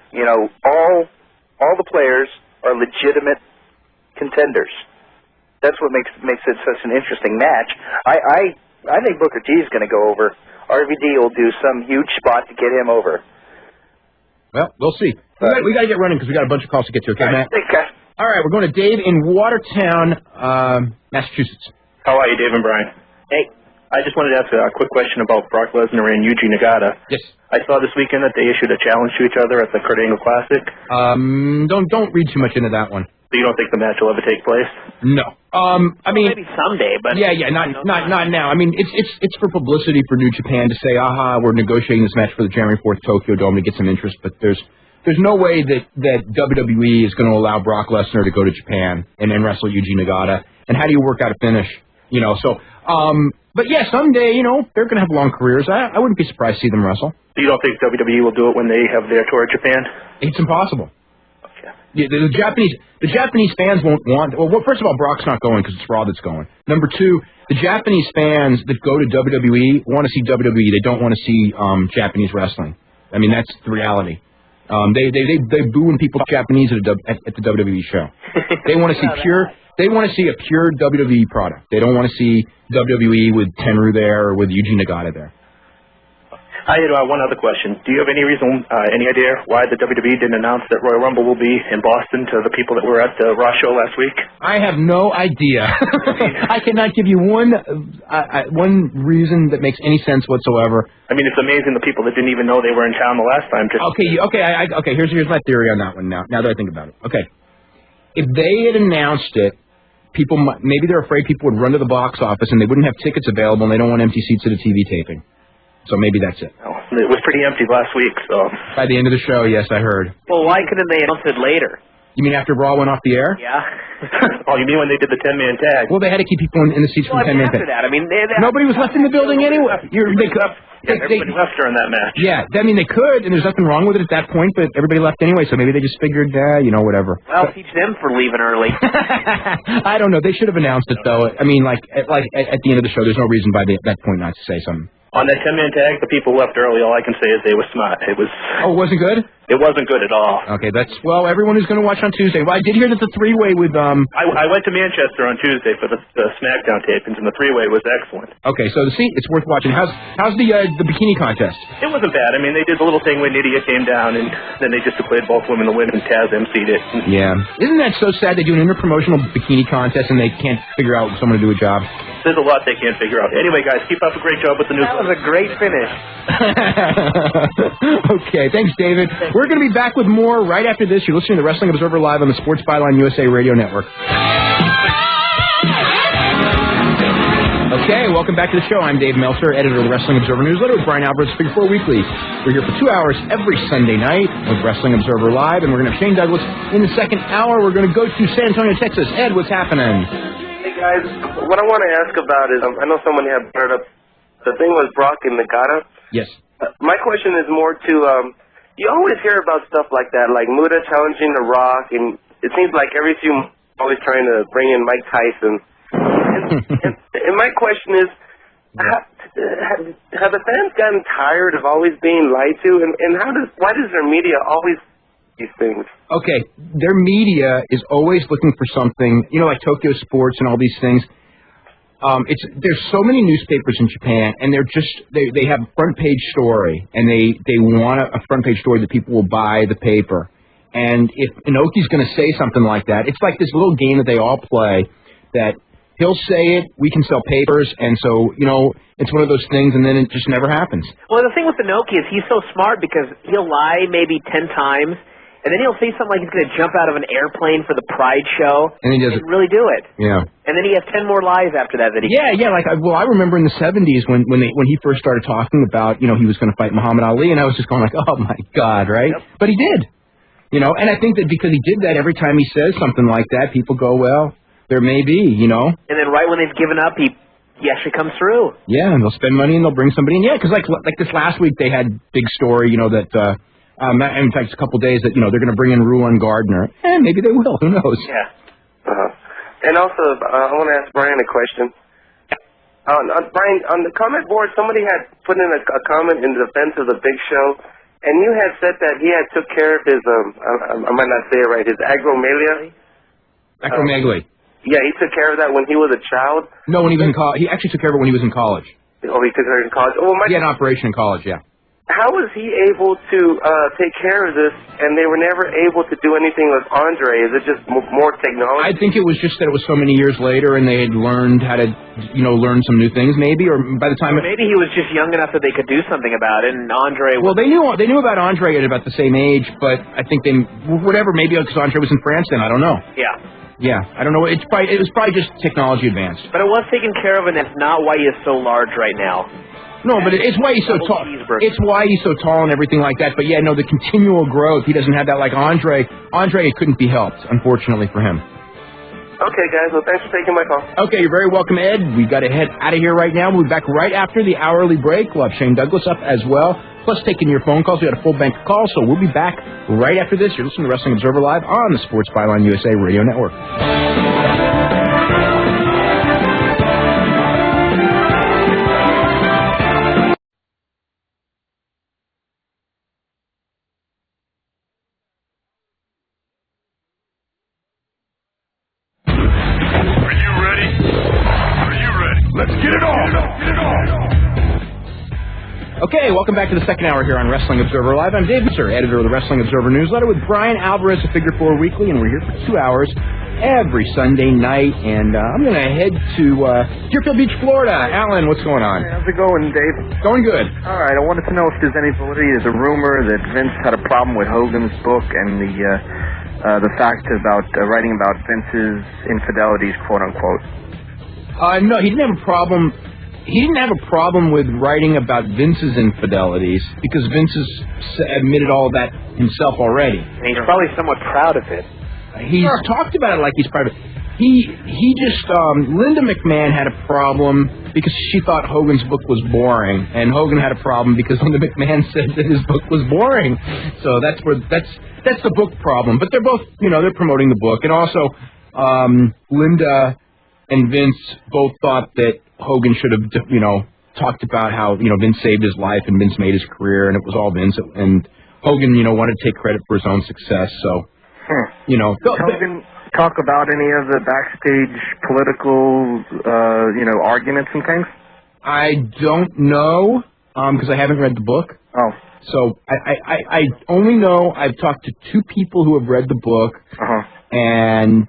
All the players are legitimate contenders. That's what makes it such an interesting match. I think Booker T is going to go over. RVD will do some huge spot to get him over. Well, we'll see. We got to get running because we got a bunch of calls to get to. Okay, Matt? Okay. All right, we're going to Dave in Watertown, Massachusetts. How are you, Dave and Bryan? Hey. I just wanted to ask a quick question about Brock Lesnar and Yuji Nagata. Yes. I saw this weekend that they issued a challenge to each other at the Kurt Angle Classic. Don't read too much into that one. So you don't think the match will ever take place? No. I mean, maybe someday, but not now. I mean, it's for publicity for New Japan to say, we're negotiating this match for the January 4th Tokyo Dome to get some interest, but there's no way that WWE is going to allow Brock Lesnar to go to Japan and then wrestle Yuji Nagata. And how do you work out a finish? But yeah, someday, they're going to have long careers. I wouldn't be surprised to see them wrestle. So you don't think WWE will do it when they have their tour of Japan? It's impossible. Okay. The Japanese fans won't want. Well, first of all, Brock's not going because it's Raw that's going. Number 2, the Japanese fans that go to WWE want to see WWE. They don't want to see Japanese wrestling. I mean, that's the reality. They boo when people talk Japanese at the WWE show. They want to see pure. They want to see a pure WWE product. They don't want to see WWE with Tenryu there or with Yuji Nagata there. I had one other question. Do you have any reason, any idea why the WWE didn't announce that Royal Rumble will be in Boston to the people that were at the Raw show last week? I have no idea. I cannot give you one reason that makes any sense whatsoever. I mean, it's amazing the people that didn't even know they were in town the last time. Okay. Here's my theory on that one. Now that I think about it. Okay, if they had announced it, maybe they're afraid people would run to the box office and they wouldn't have tickets available, and they don't want empty seats at a TV taping. So maybe that's it. Oh, it was pretty empty last week, so... By the end of the show, yes, I heard. Well, why couldn't they announce it later? You mean after Raw went off the air? Yeah. Oh, you mean when they did the 10-man tag? Well, they had to keep people in the seats for the 10-man tag. After that, I mean... Nobody was left in the building anyway. Everybody left during that match. Yeah, I mean, they could, and there's nothing wrong with it at that point, but everybody left anyway, so maybe they just figured, whatever. Well, teach them for leaving early. I don't know. They should have announced it, though. I mean, at the end of the show, there's no reason by that point not to say something. On that 10-man tag, the people left early. All I can say is they were smart. It wasn't good? It wasn't good at all. Okay, everyone who's going to watch on Tuesday. Well, I did hear that the 3-way with... I went to Manchester on Tuesday for the SmackDown tapings, and the 3-way was excellent. Okay, so it's worth watching. How's the bikini contest? It wasn't bad. I mean, they did the little thing when Nydia came down, and then they just declared both women to win, and Taz emceed it. Yeah. Isn't that so sad? They do an interpromotional bikini contest, and they can't figure out someone to do a job. There's a lot they can't figure out. Anyway, guys, keep up a great job with the news. That was a great finish. Okay, thanks, David. We're going to be back with more right after this. You're listening to Wrestling Observer Live on the Sports Byline USA Radio Network. Okay, welcome back to the show. I'm Dave Meltzer, editor of the Wrestling Observer Newsletter with Bryan Alvarez, Figure 4 Weekly. We're here for 2 hours every Sunday night with Wrestling Observer Live, and we're going to have Shane Douglas in the second hour. We're going to go to San Antonio, Texas. Ed, what's happening? Hey, guys, what I want to ask about is, I know someone had brought up the thing with Brock and Nagata. Yes. My question is more to, you always hear about stuff like that, like Muta challenging The Rock, and it seems like every few months always trying to bring in Mike Tyson. And my question is, have the fans gotten tired of always being lied to, and why does their media always these things? Okay, their media is always looking for something, like Tokyo Sports and all these things. There's so many newspapers in Japan, and they have a front page story, and they want a front page story that people will buy the paper. And if Inoki's going to say something like that, it's like this little game that they all play that he'll say it, we can sell papers, and so, it's one of those things, and then it just never happens. Well, the thing with Inoki is he's so smart because he'll lie maybe 10 times, and then he'll say something like he's going to jump out of an airplane for the Pride show, and he doesn't really do it. Yeah. And then he has 10 more lies after that he Yeah, I remember in the 70s when he first started talking about, he was going to fight Muhammad Ali, and I was just going like, oh, my God, right? Yep. But he did. And I think that because he did that, every time he says something like that, people go, well, there may be, And then right when they've given up, he he actually comes through. Yeah, and they'll spend money and they'll bring somebody in. Yeah, because like this last week they had big story, that in fact it's a couple days that they're going to bring in Ruan Gardner, and maybe they will. Who knows? Yeah. And also, I want to ask Bryan a question. Bryan, on the comment board, somebody had put in a comment in defense of the Big Show, and you had said that he had took care of his I might not say it right, his acromegaly. Acromegaly. Yeah, he took care of that when he was a child. No, when he was in college. He actually took care of it when he was in college. Oh, he took care of it in college. Oh, he had an operation in college. Yeah. How was he able to take care of this, and they were never able to do anything with Andre? Is it just more technology? I think it was just that it was so many years later, and they had learned how to, learn some new things, maybe, or by the time. Maybe he was just young enough that they could do something about it, and Andre. Well, they knew about Andre at about the same age, but I think maybe because Andre was in France then. I don't know. Yeah. Yeah, I don't know. It was probably just technology advanced. But it was taken care of, and that's not why he is so large right now. No, but it's why he's so tall. It's why he's so tall and everything like that. But yeah, no, the continual growth. He doesn't have that like Andre. Andre, it couldn't be helped, unfortunately for him. Okay, guys. Well, thanks for taking my call. Okay, you're very welcome, Ed. We got to head out of here right now. We'll be back right after the hourly break. We'll have Shane Douglas up as well. Plus taking your phone calls. We got a full bank of calls, so we'll be back right after this. You're listening to Wrestling Observer Live on the Sports Byline USA Radio Network. Are you ready? Are you ready? Let's get it on. Get it on. Okay, welcome back to the second hour here on Wrestling Observer Live. I'm Dave Meltzer, editor of the Wrestling Observer newsletter, with Bryan Alvarez of Figure 4 Weekly, and we're here for 2 hours every Sunday night. And I'm going to head to Deerfield Beach, Florida. Alan, what's going on? How's it going, Dave? Going good. All right, I wanted to know if there's any validity to the rumor that Vince had a problem with Hogan's book and the fact about writing about Vince's infidelities, quote unquote. No, he didn't have a problem. He didn't have a problem with writing about Vince's infidelities because Vince has admitted all of that himself already. And he's probably somewhat proud of it. He's talked about it like he's proud of it. He just Linda McMahon had a problem because she thought Hogan's book was boring, and Hogan had a problem because Linda McMahon said that his book was boring. So that's the book problem. But they're both, they're promoting the book, and also Linda and Vince both thought that Hogan should have, talked about how, Vince saved his life and Vince made his career, and it was all Vince. And Hogan, wanted to take credit for his own success. So, Did Hogan talk about any of the backstage political, arguments and things? I don't know, because I haven't read the book. Oh. So I only know I've talked to 2 people who have read the book. Uh-huh. And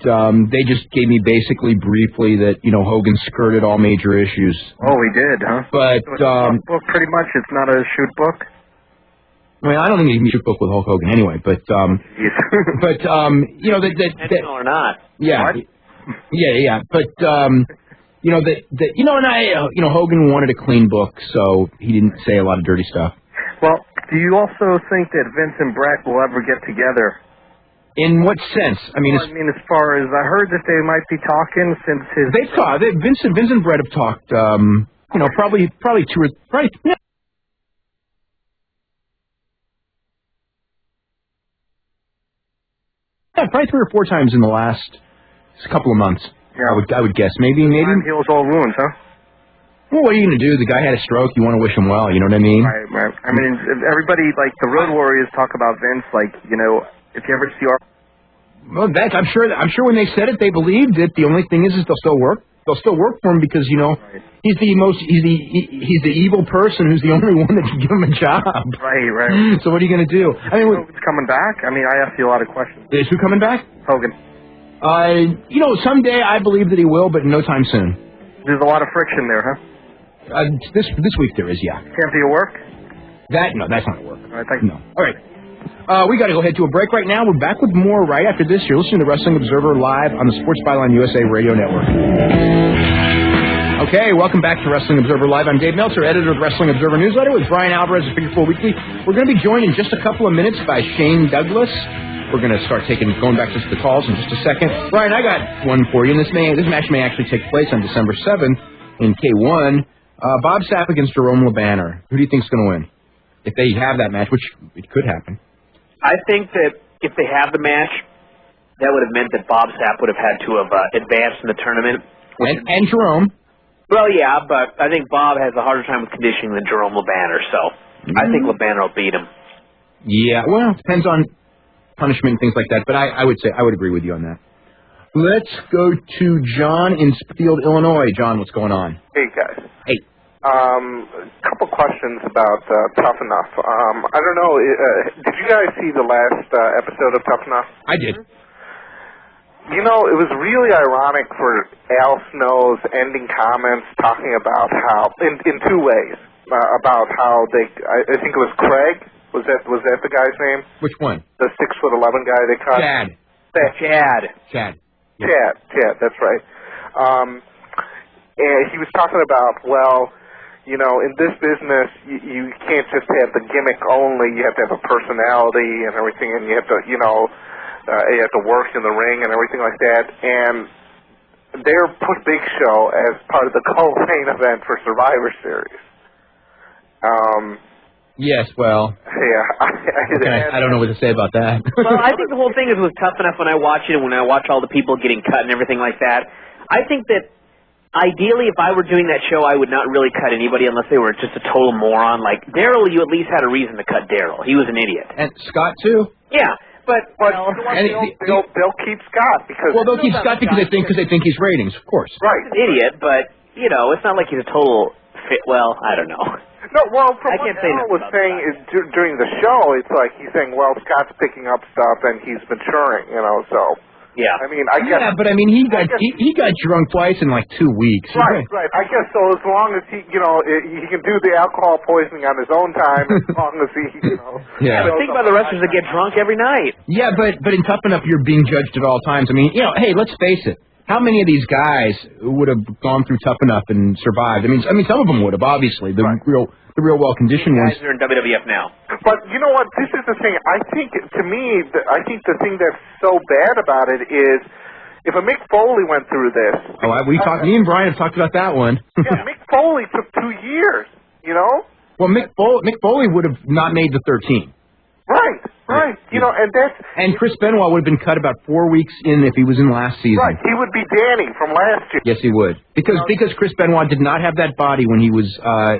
they just gave me basically briefly that, Hogan skirted all major issues. Oh, he did, huh? But, so it's a book, pretty much. It's not a shoot book? I don't think you can shoot book with Hulk Hogan anyway, but, Intentional or not. Yeah. What? Yeah. But, Hogan wanted a clean book, so he didn't say a lot of dirty stuff. Well, do you also think that Vince and Brett will ever get together? In what sense? As far as I heard that they might be talking since his. They've talked. Vince and Brett have talked. Probably 2 or probably. Yeah, probably 3 or 4 times in the last couple of months. Yeah. I would guess maybe. Heals all wounds, huh? Well, what are you going to do? The guy had a stroke. You want to wish him well. You know what I mean? Right. Everybody, like the Road Warriors, talk about Vince. If you ever see our. Well, I'm sure when they said it, they believed it. The only thing is they'll still work. They'll still work for him because he's the evil person who's the only one that can give him a job. Right. So what are you going to do? Hogan's coming back. I asked you a lot of questions. Is who coming back? Hogan. Someday I believe that he will, but no time soon. There's a lot of friction there, huh? This week there is, yeah. Can't be a work? That's not a work. All right, thank you. No. All right. We got to go ahead to a break right now. We're back with more right after this. You're listening to Wrestling Observer live on the Sports Byline USA Radio Network. Okay, welcome back to Wrestling Observer Live. I'm Dave Meltzer, editor of the Wrestling Observer newsletter, with Bryan Alvarez of Figure 4 Weekly. We're going to be joined in just a couple of minutes by Shane Douglas. We're going to start going back to the calls in just a second. Bryan, I got one for you. And this match may actually take place on December 7th in K1. Bob Sapp against Jerome LeBanner. Who do you think's going to win? If they have that match, which it could happen. I think that if they have the match, that would have meant that Bob Sapp would have had to have advanced in the tournament. And Jerome. Well, yeah, but I think Bob has a harder time with conditioning than Jerome LeBanner, so I think LeBanner will beat him. Yeah, well, it depends on punishment and things like that, but I would agree with you on that. Let's go to John in Springfield, Illinois. John, what's going on? Hey, guys. Hey. Couple questions about Tough Enough. I don't know, did you guys see the last episode of Tough Enough? I did. You know, it was really ironic for Al Snow's ending comments talking about how, in two ways, about how they, I think it was Craig, was that the guy's name? Which one? The 6'11" guy they cut? Chad. Chad, that's right. And he was talking about, well, you know, in this business, you can't just have the gimmick only. You have to have a personality and everything, and you have to, you know, you have to work in the ring and everything like that. And they're put Big Show as part of the co-main event for Survivor Series. Yes, well. Yeah. I don't know what to say about that. Well, I think the whole thing is Tough Enough when I watch it and when I watch all the people getting cut and everything like that. I think that ideally, if I were doing that show, I would not really cut anybody unless they were just a total moron. Like Daryl, you at least had a reason to cut Daryl. He was an idiot. And Scott, too? Yeah. But they'll keep Scott because they'll keep Scott because they think he's ratings, of course. Right, he's an idiot, but you know it's not like he's a total fit. Well, I don't know. No, well, from what Al was saying is during the show, it's like he's saying, well, Scott's picking up stuff and he's maturing, you know. So yeah, I mean, I guess. Yeah, but I mean, he got drunk twice in like 2 weeks. Right. I guess so. As long as he, you know, he can do the alcohol poisoning on his own time, as long as he, you know. Yeah. But think about the wrestlers that get drunk every night. Yeah, but in Tough Enough, you're being judged at all times. I mean, you know, hey, let's face it. How many of these guys would have gone through Tough Enough and survived? I mean, some of them would have, obviously. The real well-conditioned ones. Guys are in WWF now. But you know what? This is the thing. I think, to me, I think the thing that's so bad about it is if a Mick Foley went through this. Oh, me and Bryan have talked about that one. Yeah, Mick Foley took 2 years, you know? Well, Mick Foley would have not made the 13. Right. You know, and that's... And Chris Benoit would have been cut about 4 weeks in if he was in last season. Right, he would be Danny from last year. Yes, he would. Because Chris Benoit did not have that body when he was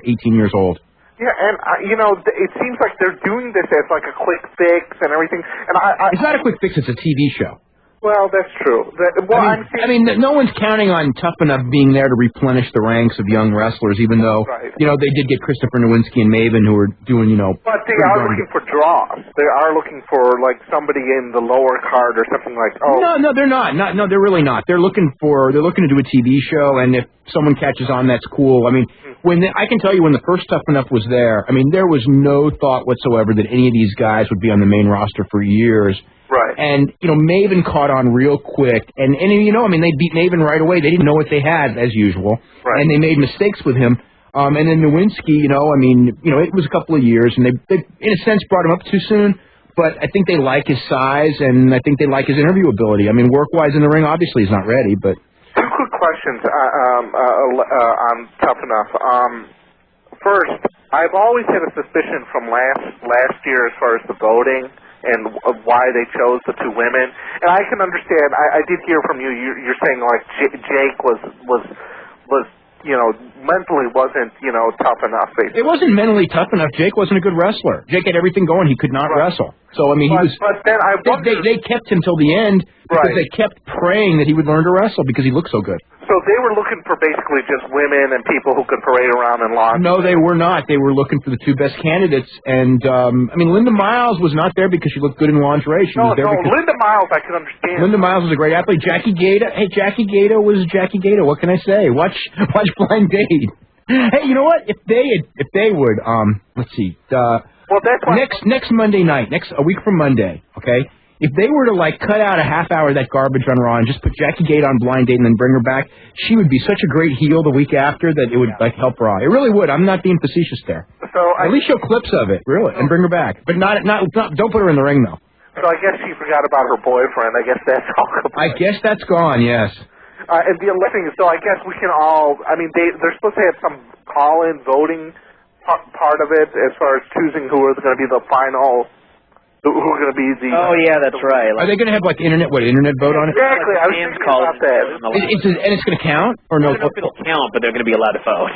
18 years old. Yeah, and, you know, it seems like they're doing this as like a quick fix and everything. And it's not a quick fix, it's a TV show. Well, that's true. I mean, no one's counting on Tough Enough being there to replenish the ranks of young wrestlers, even though, you know, they did get Christopher Nowinski and Maven who are doing, you know... But they are looking for draws. They are looking for, like, somebody in the lower card or something like... No, they're not. No, they're really not. They're looking to do a TV show, and if someone catches on, that's cool. I mean, I can tell you when the first Tough Enough was there, I mean, there was no thought whatsoever that any of these guys would be on the main roster for years. Right. And, you know, Maven caught on real quick. And you know, I mean, they beat Maven right away. They didn't know what they had, as usual. Right. And they made mistakes with him. And then Nowinski, you know, I mean, you know, it was a couple of years. And they in a sense, brought him up too soon. But I think they like his size, and I think they like his interview ability. I mean, work-wise in the ring, obviously he's not ready, but... 2 quick questions on Tough Enough. First, I've always had a suspicion from last year as far as the voting and why they chose the 2 women. And I can understand. I did hear from you. You're saying like Jake was you know, mentally wasn't, you know, tough enough. Basically. It wasn't mentally tough enough. Jake wasn't a good wrestler. Jake had everything going. He could not wrestle. So I mean, But then I wonder, they kept him till the end because they kept praying that he would learn to wrestle because he looked so good. So they were looking for basically just women and people who could parade around and launch. No, they were not. They were looking for the 2 best candidates. And, I mean, Linda Miles was not there because she looked good in lingerie. She was there because Linda Miles, I can understand. Linda Miles was a great athlete. Jackie Gaeta. Hey, Jackie Gaeta was Jackie Gaeta. What can I say? Watch Blind Date. Hey, you know what? If they would, let's see. Well, that's why next Monday night, a week from Monday, okay? If they were to, like, cut out a half hour of that garbage on Raw and just put Jackie Gate on Blind Date and then bring her back, she would be such a great heel the week after that it would, like, help Raw. It really would. I'm not being facetious there. So at least show clips of it, really, and bring her back. But not don't put her in the ring, though. So I guess she forgot about her boyfriend. I guess that's all. I guess that's gone, yes. And the electing, so I guess we can all, I mean, they're supposed to have some call-in voting part of it as far as choosing who is going to be the final, who are going to be the... Oh, yeah, that's right. Are they going to have, like, internet vote on it? Exactly, I was thinking about that. And it's going to count? Or no? I don't know if it'll count, but they're going to be allowed to vote.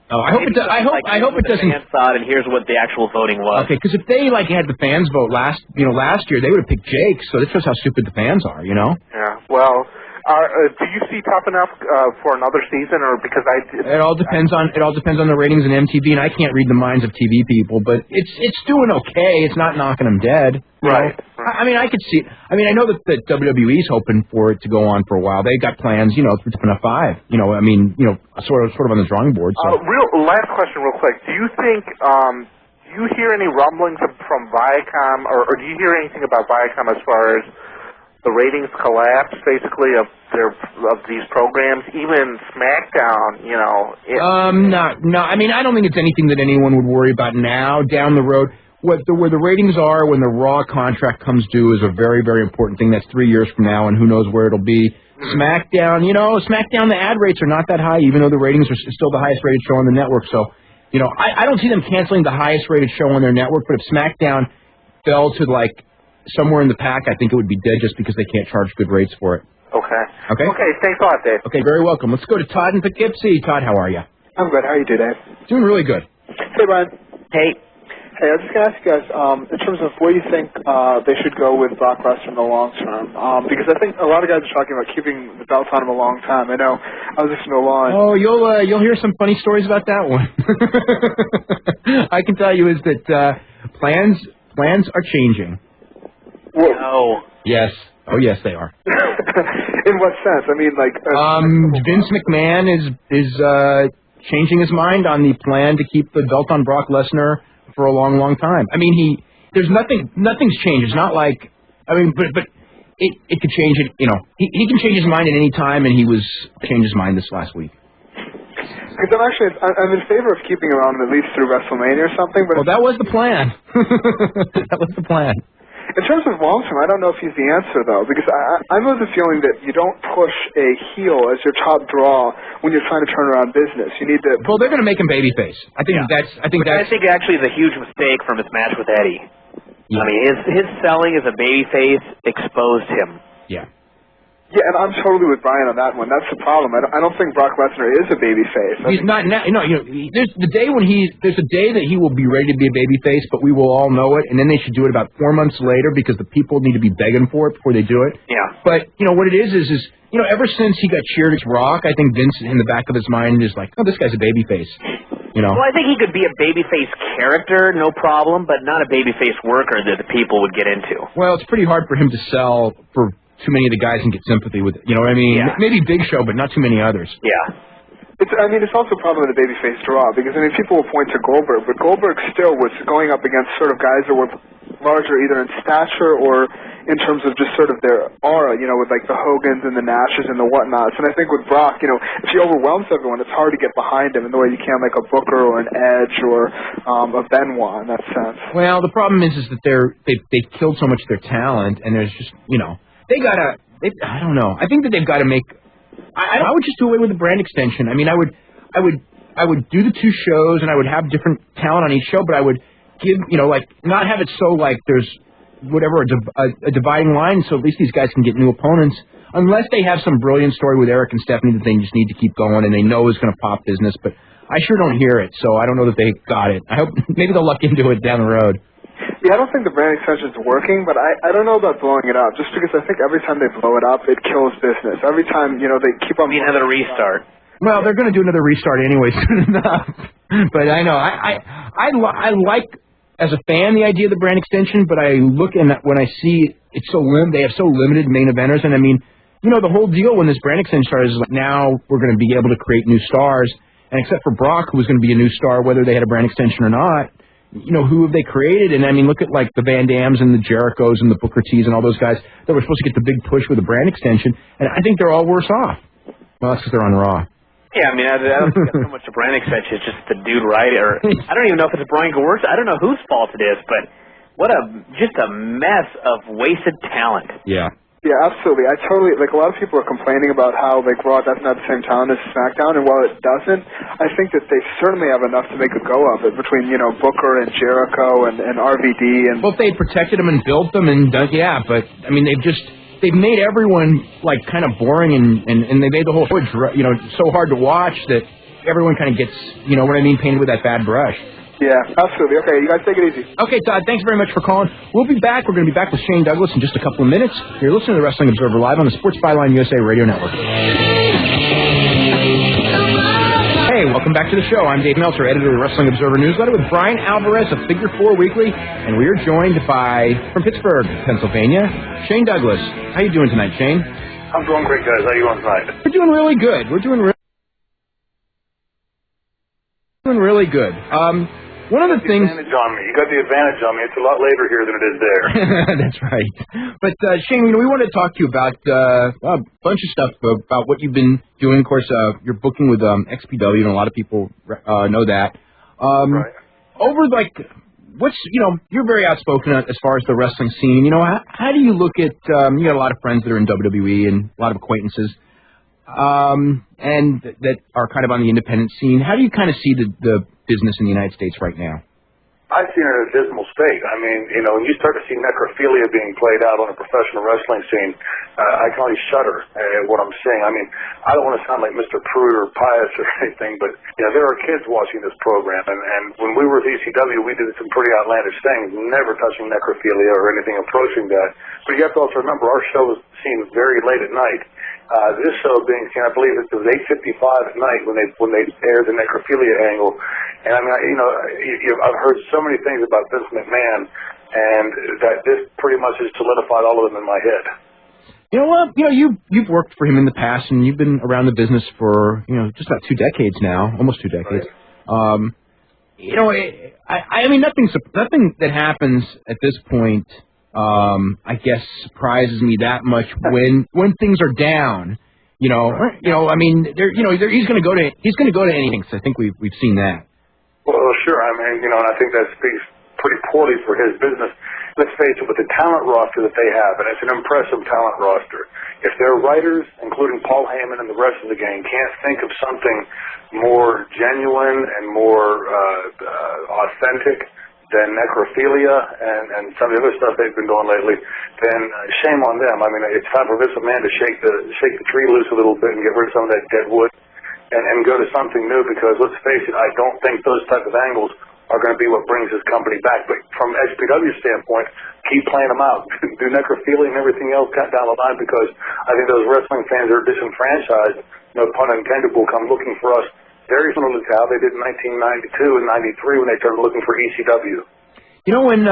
Oh, I hope it doesn't. Fans thought, and here's what the actual voting was. Okay, because if they had the fans vote last year, they would have picked Jake. So that shows how stupid the fans are, you know. Yeah. Well, do you see Tough Enough for another season, or because It all depends on the ratings and MTV, and I can't read the minds of TV people, but it's doing okay. It's not knocking them dead. Right. I mean, I could see it. I mean, I know that WWE's hoping for it to go on for a while. They got plans, for Tough Enough 5. I mean, sort of on the drawing board. So. Last question, real quick. Do you think? Do you hear any rumblings from Viacom, or do you hear anything about Viacom as far as the ratings collapse, basically, of these programs, even SmackDown? No. I mean, I don't think it's anything that anyone would worry about now. Down the road. Where the ratings are when the Raw contract comes due is a very, very important thing. That's 3 years from now, and who knows where it'll be. SmackDown, SmackDown, the ad rates are not that high, even though the ratings are still the highest rated show on the network. So, I don't see them canceling the highest rated show on their network, but if SmackDown fell to, somewhere in the pack, I think it would be dead just because they can't charge good rates for it. Okay. Okay, thanks a lot, Dave. Okay, very welcome. Let's go to Todd in Poughkeepsie. Todd, how are you? I'm good. How are you doing, Dave? Doing really good. Hey, Brian. Hey. Hey, I was just going to ask you guys, in terms of where you think they should go with Brock Lesnar in the long term, because I think a lot of guys are talking about keeping the belt on him a long time. I know I was listening to Law. Oh, you'll hear some funny stories about that one. I can tell you is that plans are changing. Whoa. No. Yes. Oh, yes, they are. In what sense? I mean, Vince McMahon is changing his mind on the plan to keep the belt on Brock Lesnar for a long, long time. I mean, nothing's changed. It's not like, but it could change it. He can change his mind at any time, and he changed his mind this last week. Because I'm in favor of keeping him on at least through WrestleMania or something. But that was the plan. That was the plan. In terms of long term, I don't know if he's the answer though, because I'm of the feeling that you don't push a heel as your top draw when you're trying to turn around business. You need to. Well, they're going to make him babyface. I think actually is a huge mistake from his match with Eddie. Yeah. I mean, his selling as a babyface exposed him. Yeah. Yeah, and I'm totally with Bryan on that one. That's the problem. I don't think Brock Lesnar is a babyface. He's not now. There's a day that he will be ready to be a babyface, but we will all know it, and then they should do it about 4 months later because the people need to be begging for it before they do it. Yeah. But what it is ever since he got cheered as Rock, I think Vince in the back of his mind is like, oh, this guy's a babyface. Well, I think he could be a babyface character, no problem, but not a babyface worker that the people would get into. Well, it's pretty hard for him to sell for too many of the guys and get sympathy with it. You know what I mean? Yeah. Maybe Big Show, but not too many others. Yeah. It's also a problem with the babyface draw because people will point to Goldberg, but Goldberg still was going up against sort of guys that were larger either in stature or in terms of just sort of their aura, with like the Hogans and the Nashes and the whatnots. And I think with Brock, if he overwhelms everyone, it's hard to get behind him in the way you can like a Booker or an Edge or a Benoit in that sense. Well, the problem is that they've killed so much of their talent, and there's just I don't know. I think that they've got to make. I would just do away with the brand extension. I mean, I would do the two shows, and I would have different talent on each show, but I would give, not have it so like there's a dividing line, so at least these guys can get new opponents, unless they have some brilliant story with Eric and Stephanie that they just need to keep going, and they know is going to pop business. But I sure don't hear it, so I don't know that they got it. I hope maybe they'll luck into it down the road. Yeah, I don't think the brand extension is working, but I don't know about blowing it up, just because I think every time they blow it up, it kills business. Every time, they keep on... another restart. Well, they're going to do another restart anyway soon enough. But I know, I like, as a fan, the idea of the brand extension, but I look and when I see it's so they have so limited main eventers, and I mean, the whole deal when this brand extension started is like now we're going to be able to create new stars, and except for Brock, who was going to be a new star, whether they had a brand extension or not, who have they created? And I mean, look at like the Van Dams and the Jerichos and the Booker T's and all those guys that were supposed to get the big push with a brand extension, and I think they're all worse off. Well, that's because they're on Raw. Yeah, I mean, I don't think it's so much a brand extension. It's just the dude writer. I don't even know if it's Brian Gewirtz. I don't know whose fault it is, but just a mess of wasted talent. Yeah. Yeah, absolutely. I totally, like, a lot of people are complaining about how, like, Raw doesn't have the same talent as SmackDown, and while it doesn't, I think that they certainly have enough to make a go of it between, you know, Booker and Jericho and RVD and... Well, if they had protected them and built them and done, yeah, but, I mean, they've made everyone, like, kind of boring and they made the whole show, you know, so hard to watch that everyone kind of gets, you know what I mean, painted with that bad brush. Yeah, absolutely. Okay, you guys take it easy. Okay, Todd, thanks very much for calling. We'll be back. We're going to be back with Shane Douglas in just a couple of minutes. You're listening to the Wrestling Observer Live on the Sports Byline USA Radio Network. Hey, welcome back to the show. I'm Dave Meltzer, editor of the Wrestling Observer Newsletter with Bryan Alvarez of Figure 4 Weekly, and we are joined by, from Pittsburgh, Pennsylvania, Shane Douglas. How you doing tonight, Shane? I'm doing great, guys. How you doing tonight? We're doing really good. We're doing really good. One of the things... You got the advantage on me. It's a lot later here than it is there. That's right. But, Shane, you know, we wanted to talk to you about a bunch of stuff about what you've been doing. Of course, you're booking with XPW, and a lot of people know that. Right. Over, like, you know, you're very outspoken as far as the wrestling scene. You know, how do you look at, you got a lot of friends that are in WWE and a lot of acquaintances, and that are kind of on the independent scene. How do you kind of see the business in the United States right now? I've seen it in a dismal state. I mean, you know, when you start to see necrophilia being played out on a professional wrestling scene, I can only shudder at what I'm seeing. I mean, I don't want to sound like Mr. Prude or pious or anything, but, you know, there are kids watching this program, and when we were with ECW, we did some pretty outlandish things, never touching necrophilia or anything approaching that. But you have to also remember, our show was seen very late at night. This show being seen, I believe it was 8:55 at night when they aired the necrophilia angle. And I mean, I've heard so many things about Vince McMahon, and that this pretty much has solidified all of them in my head. You know what? You know, you've worked for him in the past, and you've been around the business for, you know, just about 2 decades now, almost 2 decades. Right. You know, I mean, nothing that happens at this point, I guess, surprises me that much when things are down. You know, I mean, he's going to go to anything. So I think we've seen that. Well, sure. I mean, you know, and I think that speaks pretty poorly for his business. Let's face it, with the talent roster that they have, and it's an impressive talent roster, if their writers, including Paul Heyman and the rest of the gang, can't think of something more genuine and more authentic than necrophilia and some of the other stuff they've been doing lately, then shame on them. I mean, it's time for Vince McMahon to shake the tree loose a little bit and get rid of some of that dead wood and go to something new, because let's face it, I don't think those type of angles are going to be what brings this company back. But from XPW's standpoint, keep playing them out. Do necrophilia and everything else down the line, because I think those wrestling fans that are disenfranchised, no pun intended, will come looking for us very similar to how they did in 1992 and 93 when they started looking for ECW. You know, when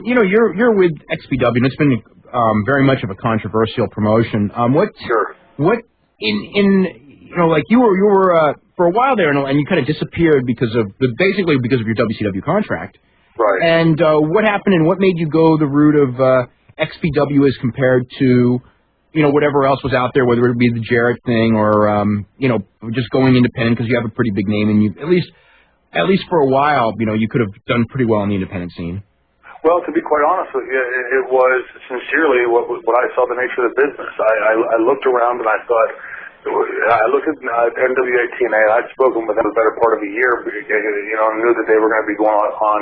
you know you're with XPW, and it's been very much of a controversial promotion. What in you know, like you were for a while there, and you kind of disappeared basically because of your WCW contract. Right. And what happened, and what made you go the route of XPW as compared to, you know, whatever else was out there, whether it be the Jarrett thing or you know, just going independent because you have a pretty big name, and you at least for a while, you know, you could have done pretty well in the independent scene. Well, to be quite honest with you, it was sincerely what I saw the nature of the business. I looked around and I thought, I looked at NWA TNA, and I'd spoken with them the better part of a year, you know, and knew that they were going to be going on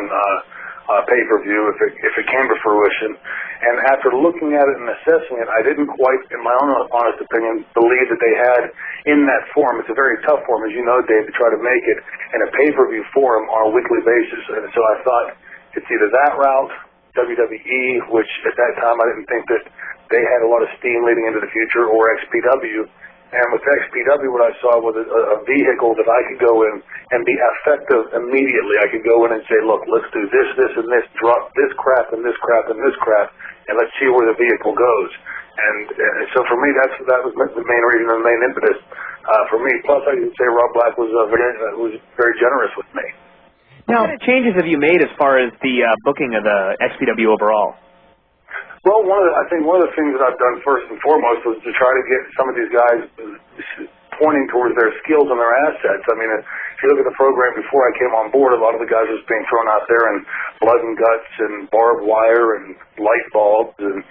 pay-per-view if it came to fruition. And after looking at it and assessing it, I didn't quite, in my own honest opinion, believe that they had in that form. It's a very tough form, as you know, Dave, to try to make it in a pay-per-view forum on a weekly basis. And so I thought it's either that route, WWE, which at that time I didn't think that they had a lot of steam leading into the future, or XPW. And with XPW, what I saw was a vehicle that I could go in and be effective immediately. I could go in and say, look, let's do this, this, and this, drop this crap and this crap and this crap, and let's see where the vehicle goes. And so for me, that was the main reason and the main impetus for me. Plus, I can say Rob Black was very generous with me. Now, what kind of changes have you made as far as the booking of the XPW overall? Well, I think one of the things that I've done first and foremost was to try to get some of these guys pointing towards their skills and their assets. I mean, if you look at the program before I came on board, a lot of the guys was being thrown out there in blood and guts and barbed wire and light bulbs and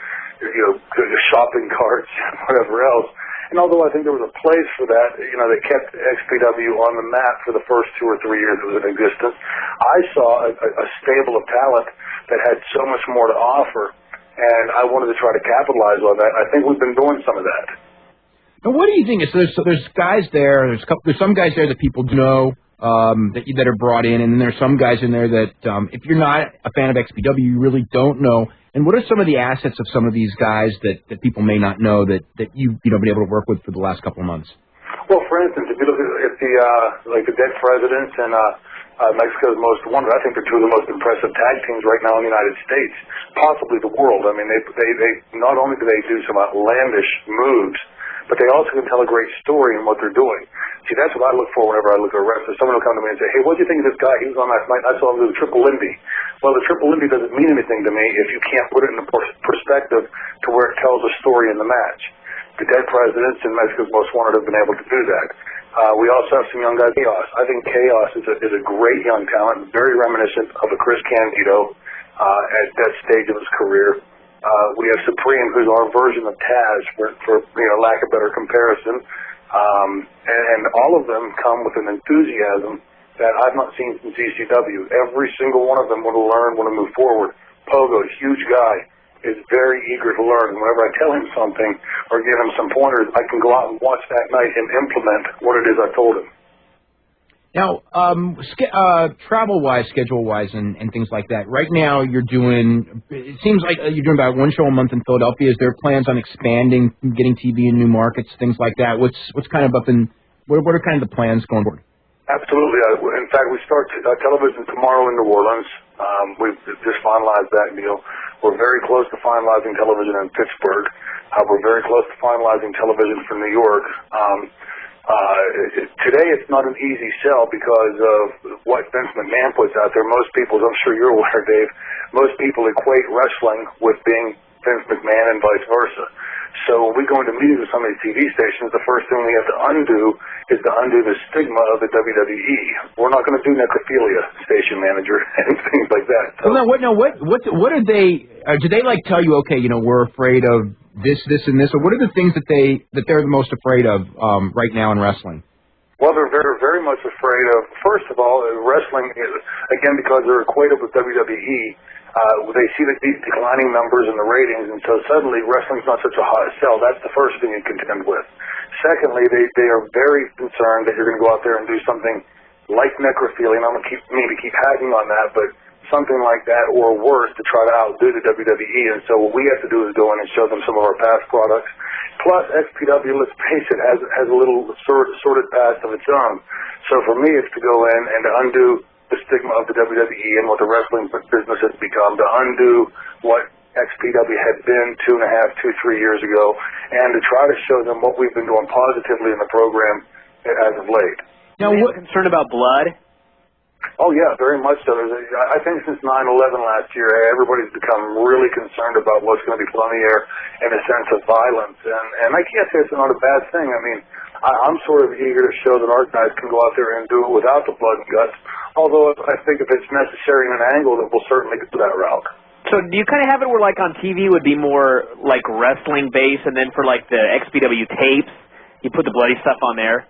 shopping carts and whatever else. And although I think there was a place for that, they kept XPW on the map for the first 2 or 3 years it was in existence. I saw a stable of talent that had so much more to offer, and I wanted to try to capitalize on that. I think we've been doing some of that. Now, what do you think? So there's guys there. There's some guys there that people know that are brought in, and then there's some guys in there that if you're not a fan of XPW, you really don't know. And what are some of the assets of some of these guys that people may not know that you've been able to work with for the last couple of months? Well, for instance, if you look at the dead presidents and Mexico's Most Wanted, I think they're two of the most impressive tag teams right now in the United States, possibly the world. I mean, they not only do they do some outlandish moves, but they also can tell a great story in what they're doing. See, that's what I look for whenever I look at a wrestler. Someone will come to me and say, hey, what do you think of this guy? He was on last night. I saw him do the Triple Lindy. Well, the Triple Lindy doesn't mean anything to me if you can't put it in perspective to where it tells a story in the match. The Dead Presidents and Mexico's Most Wanted have been able to do that. We also have some young guys. Chaos. I think Chaos is a great young talent, very reminiscent of a Chris Candido at that stage of his career. We have Supreme, who's our version of Taz, for lack of better comparison. And all of them come with an enthusiasm that I've not seen from CCW. Every single one of them want to learn, want to move forward. Pogo, huge guy, is very eager to learn. And whenever I tell him something or give him some pointers, I can go out and watch that night and implement what it is I told him. Now, travel-wise, schedule-wise, and things like that. Right now, it seems like you're doing about one show a month in Philadelphia. Is there plans on expanding, getting TV in new markets, things like that? What's kind of what are kind of the plans going forward? Absolutely. In fact, we start television tomorrow in New Orleans. We've just finalized that deal. We're very close to finalizing television in Pittsburgh. We're very close to finalizing television for New York. Today it's not an easy sell because of what Vince McMahon puts out there. Most people, as I'm sure you're aware, Dave, most people equate wrestling with being Vince McMahon and vice versa. So when we go into meetings with some of these TV stations, the first thing we have to undo is to undo the stigma of the WWE. We're not going to do necrophilia, station manager, and things like that. So, what are they? Do they tell you, okay, we're afraid of this, and this, or what are the things that they're the most afraid of right now in wrestling? Well, they're very, very much afraid of, first of all, wrestling, again, because they're equated with WWE. They see these declining numbers in the ratings, and so suddenly wrestling's not such a hot sell. That's the first thing you contend with. Secondly, they are very concerned that you're going to go out there and do something like necrophilia, and I'm going to keep hacking on that, but something like that or worse to try to outdo the WWE. And so what we have to do is go in and show them some of our past products. Plus, XPW, let's face it, has a little sordid past of its own. So for me, it's to go in and to undo the stigma of the WWE and what the wrestling business has become, to undo what XPW had been 3 years ago, and to try to show them what we've been doing positively in the program as of late. Now, what concern about blood? Oh, yeah, very much so. I think since 9/11 last year, everybody's become really concerned about what's going to be put on the air in a sense of violence. And I can't say it's not a bad thing. I mean, I'm sort of eager to show that our guys can go out there and do it without the blood and guts, although I think if it's necessary in an angle, that we'll certainly get to that route. So do you kind of have it where, on TV would be more, wrestling-based, and then for, the XPW tapes, you put the bloody stuff on there?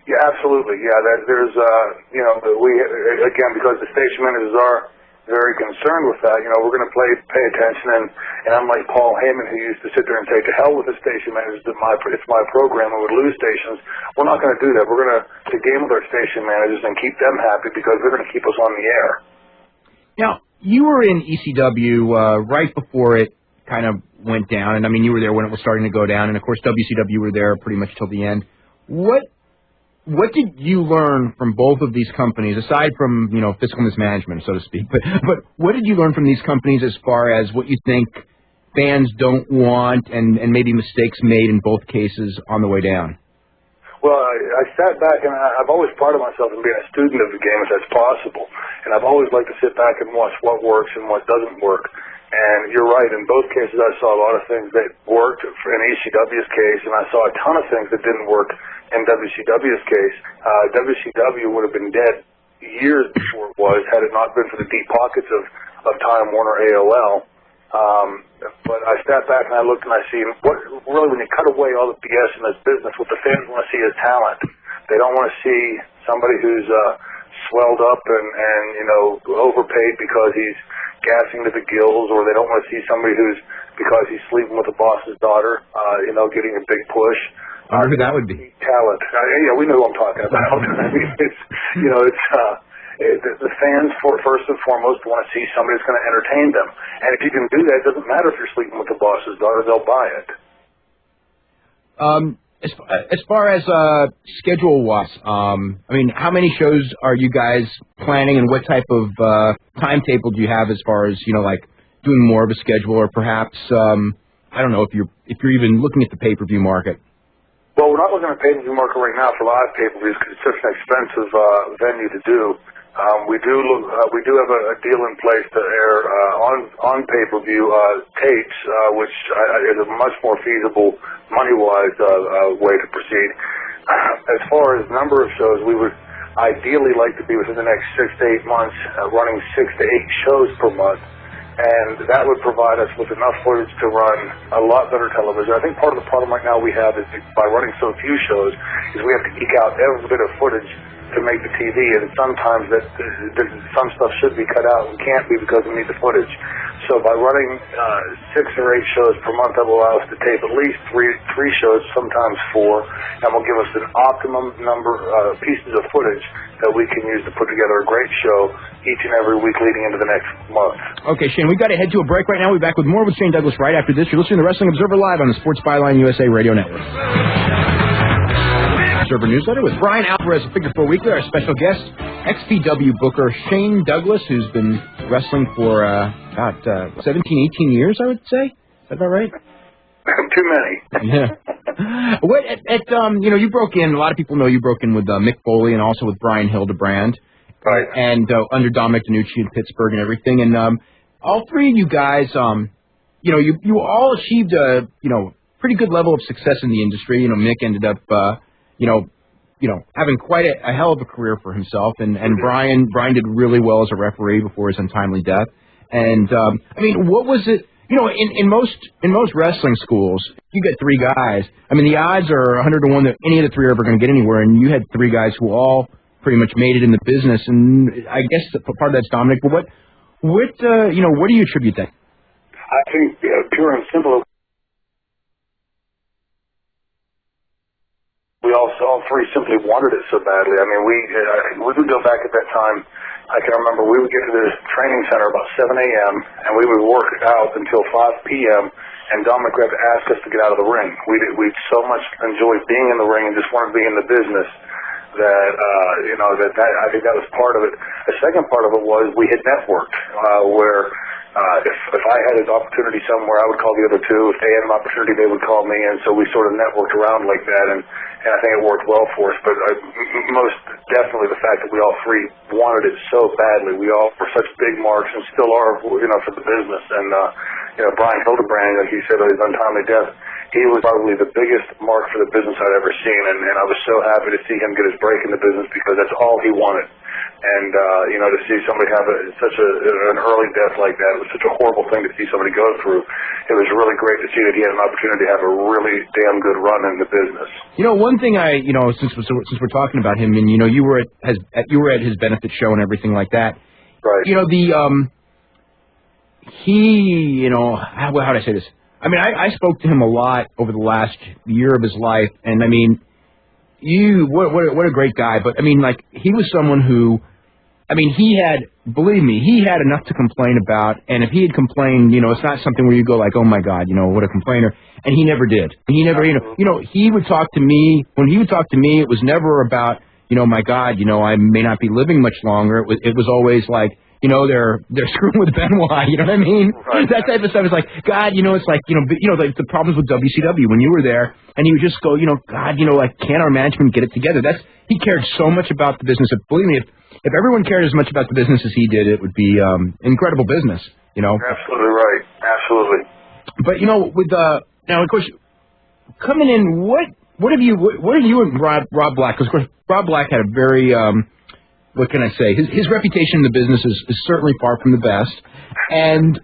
Yeah, absolutely. Yeah, there's, we, again, because the station managers are very concerned with that, we're going to pay attention, and unlike Paul Heyman, who used to sit there and say, to hell with the station managers, it's my program, and would lose stations, we're not going to do that. We're going to game with our station managers and keep them happy because they're going to keep us on the air. Now, you were in ECW right before it kind of went down, and, you were there when it was starting to go down, and, of course, WCW were there pretty much till the end. What did you learn from both of these companies, aside from, fiscal mismanagement, so to speak, but what did you learn from these companies as far as what you think fans don't want and maybe mistakes made in both cases on the way down? Well, I sat back, and I've always prided myself in being a student of the game if that's possible, and I've always liked to sit back and watch what works and what doesn't work. And you're right. In both cases, I saw a lot of things that worked in ECW's case, and I saw a ton of things that didn't work in WCW's case. WCW would have been dead years before it was had it not been for the deep pockets of Time Warner AOL. But I step back and I look and I see what really, when you cut away all the BS in this business, what the fans want to see is talent. They don't want to see somebody who's swelled up and overpaid because he's gassing to the gills, or they don't want to see somebody who's, because he's sleeping with the boss's daughter, getting a big push. I wonder who that would be. Talent. We know who I'm talking about. I mean, the fans, first and foremost, want to see somebody that's going to entertain them. And if you can do that, it doesn't matter if you're sleeping with the boss's daughter, they'll buy it. As far as schedule-wise, how many shows are you guys planning, and what type of timetable do you have as far as doing more of a schedule, or perhaps I don't know if you're even looking at the pay-per-view market? Well, we're not looking at pay-per-view market right now for live pay-per-views because it's such an expensive venue to do. We do have a deal in place to air on pay-per-view tapes, which is a much more feasible money-wise way to proceed. As far as number of shows, we would ideally like to be within the next 6 to 8 months running 6 to 8 shows per month, and that would provide us with enough footage to run a lot better television. I think part of the problem right now we have is by running so few shows is we have to eke out every bit of footage to make the TV, and sometimes some stuff should be cut out and can't be because we need the footage. So by running 6 or 8 shows per month, that will allow us to tape at least three shows, sometimes 4, and will give us an optimum number of pieces of footage that we can use to put together a great show each and every week leading into the next month. Okay, Shane, we've got to head to a break right now. We'll be back with more with Shane Douglas right after this. You're listening to Wrestling Observer Live on the Sports Byline USA Radio Network. Observer Newsletter with Bryan Alvarez of Figure 4 Weekly, our special guest, XPW booker Shane Douglas, who's been wrestling for about 17, 18 years, I would say. Is that about right? Too many. Yeah. You broke in. A lot of people know you broke in with Mick Foley and also with Brian Hildebrand, right? And under Dominic DeNucci in Pittsburgh and everything. And all three of you guys, you all achieved a pretty good level of success in the industry. Mick ended up having quite a hell of a career for himself, and Brian did really well as a referee before his untimely death. And what was it? In most wrestling schools, you get 3 guys. The odds are 100 to 1 that any of the 3 are ever going to get anywhere. And you had 3 guys who all pretty much made it in the business. And I guess part of that's Dominic. But what do you attribute that? I think pure and simple. We all 3 simply wanted it so badly. We would go back at that time. I can remember we would get to the training center about 7 a.m. and we would work out until 5 p.m. and Dominic would have to ask us to get out of the ring. We'd so much enjoyed being in the ring and just wanted to be in the business that I think that was part of it. The second part of it was we had networked where if I had an opportunity somewhere, I would call the other 2. If they had an opportunity, they would call me, and so we sort of networked around like that, and I think it worked well for us. But most definitely the fact that we all 3 wanted it so badly. We all were such big marks and still are, for the business. And Brian Hildebrand, like you said, his untimely death, he was probably the biggest mark for the business I'd ever seen, and I was so happy to see him get his break in the business because that's all he wanted. And, to see somebody have such an early death like that, it was such a horrible thing to see somebody go through. It was really great to see that he had an opportunity to have a really damn good run in the business. One thing since we're talking about him, and, you were at his benefit show and everything like that. Right. How would I say this? I spoke to him a lot over the last year of his life, and what a great guy. But he was someone who, believe me, he had enough to complain about. And if he had complained, it's not something where you go like, oh my God, what a complainer. And he never did. He never, he would talk to me. When he would talk to me, it was never about, my God, I may not be living much longer. It was always like, they're screwing with Benoit, you know what I mean? Right. That type of stuff is like, God, it's like, like the problems with WCW when you were there, and he would just go, God, can't our management get it together? He cared so much about the business. Believe me, if everyone cared as much about the business as he did, it would be incredible business, You're absolutely right. Absolutely. But with now, of course, coming in, what have you and Rob Black? Because of course, Rob Black had a very what can I say? His reputation in the business is certainly far from the best, and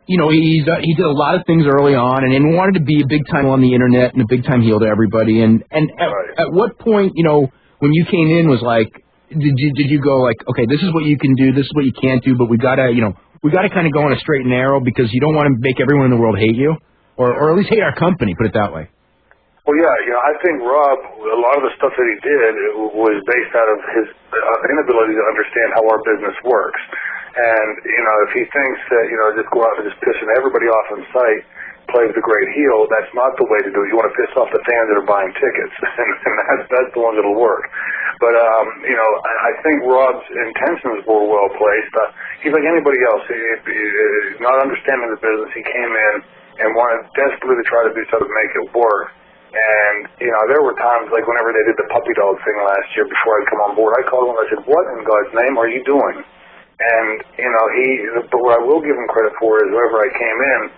he did a lot of things early on, and wanted to be a big time on the internet and a big time heel to everybody. And at what point, when you came in, was like, did you go like, okay, this is what you can do, this is what you can't do, but we gotta kind of go on a straight and narrow because you don't want to make everyone in the world hate you, or at least hate our company, put it that way. Well, yeah, I think Rob, a lot of the stuff that he did was based out of his inability to understand how our business works. And, if he thinks that, just go out and just pissing everybody off on site plays the great heel, that's not the way to do it. You want to piss off the fans that are buying tickets, and that's the one that'll work. But, I think Rob's intentions were well placed. He's like anybody else. Not understanding the business, he came in and wanted desperately to try to do something to make it work. And, there were times, like whenever they did the puppy dog thing last year before I'd come on board, I called him and I said, what in God's name are you doing? And, but what I will give him credit for is whenever I came in,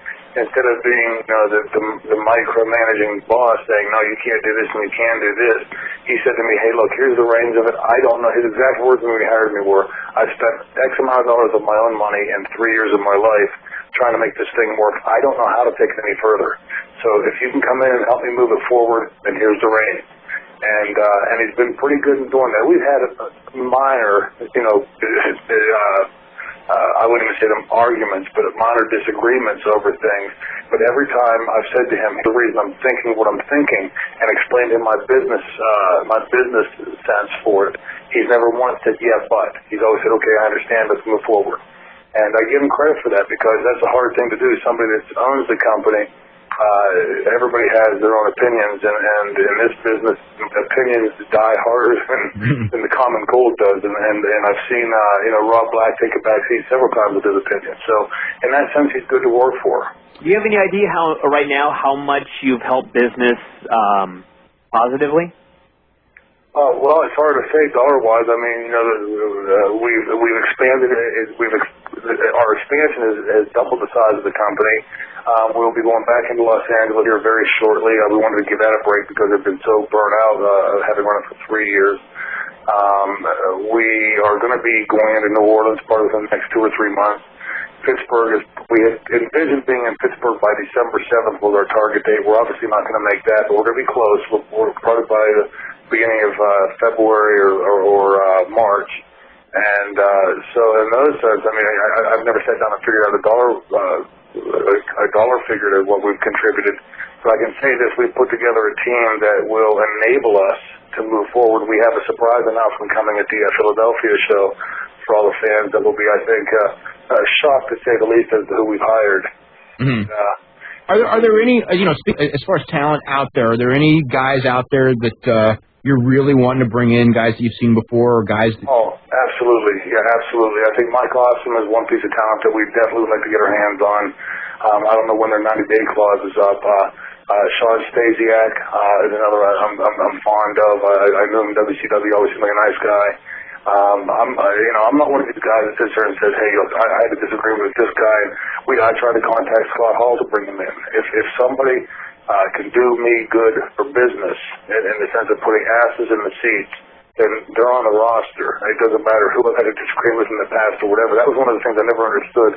instead of being, the micromanaging boss saying, no, you can't do this and you can do this, he said to me, hey, look, here's the reins of it. I don't know. His exact words when he hired me were, I've spent X amount of dollars of my own money in 3 years of my life trying to make this thing work. I don't know how to take it any further. So if you can come in and help me move it forward, then here's the reins. And he's been pretty good in doing that. We've had minor, I wouldn't even say them arguments, but minor disagreements over things. But every time I've said to him, the reason I'm thinking what I'm thinking, and explained to him my business sense for it, he's never once said, yeah, but. He's always said, okay, I understand, let's move forward. And I give him credit for that because that's a hard thing to do. Somebody that owns the company, everybody has their own opinions, and in this business, opinions die harder than the common cold does. And I've seen Rob Black take a back seat several times with his opinions. So in that sense, he's good to work for. Do you have any idea how much you've helped business positively? Well, it's hard to say dollar-wise. I mean, we've expanded. Our expansion has doubled the size of the company. We'll be going back into Los Angeles here very shortly. We wanted to give that a break because they've been so burnt out, having run it for 3 years. We are going to be going into New Orleans part of the next 2 or 3 months. Pittsburgh we had envisioned being in Pittsburgh by December 7th was our target date. We're obviously not going to make that, but we're going to be close. We're probably by the beginning of February or March. And so in those sense, I mean, I've never sat down and figured out a dollar figure to what we've contributed. But I can say this, we've put together a team that will enable us to move forward. We have a surprise announcement coming at the Philadelphia show for all the fans that will be, I think, shocked to say the least as to who we've hired. Mm-hmm. Are there any, as far as talent out there, are there any guys out there that you're really wanting to bring in, guys that you've seen before, or guys that... Oh, absolutely. Yeah, absolutely. I think Mike Awesome is one piece of talent that we definitely would like to get our hands on. I don't know when their 90-day clause is up. Sean Stasiak is another I'm fond of. I knew him in WCW, always seemed like a nice guy. I'm not one of these guys that sits there and says, hey, look, I had a disagreement with this guy. I tried to contact Scott Hall to bring him in. If somebody can do me good for business in the sense of putting asses in the seats, then they're on the roster. It doesn't matter who I've had a disagreement with in the past or whatever. That was one of the things I never understood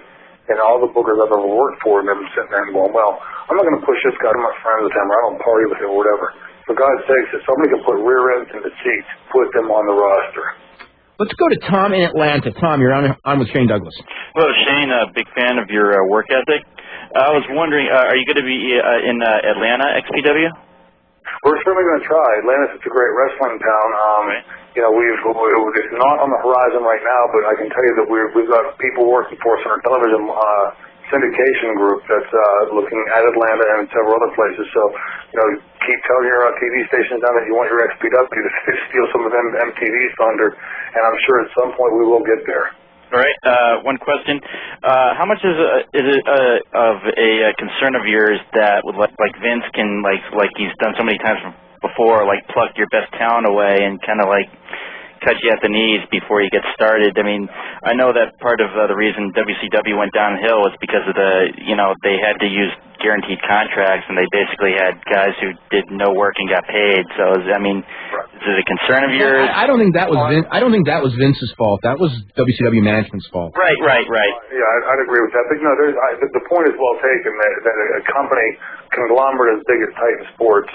in all the bookers I've ever worked for, and them sitting there and going, well, I'm not going to push this guy. I'm not friends with him, or I don't party with him, or whatever. For God's sakes, if somebody can put rear ends in the seats, put them on the roster. Let's go to Tom in Atlanta. Tom, you're on with Shane Douglas. Well, Shane, a big fan of your work ethic. I was wondering, are you going to be in Atlanta, XPW? We're certainly going to try. Atlanta's such a great wrestling town. Right. It's not on the horizon right now, but I can tell you that we've got people working for us on our television syndication group that's looking at Atlanta and several other places. So, keep telling your TV stations down that you want your XPW to steal some of them MTV's thunder, and I'm sure at some point we will get there. All right. One question: how much is it of a concern of yours that, with like Vince can like he's done so many times before, like pluck your best talent away and kind of like cut you at the knees before you get started. I mean, I know that part of the reason WCW went downhill was because of they had to use guaranteed contracts, and they basically had guys who did no work and got paid. So, is it a concern of yours? I don't think that was I don't think that was Vince's fault. That was WCW management's fault. Right. Yeah, I'd agree with that. But no, the point is well taken that a company conglomerate as big as Titan Sports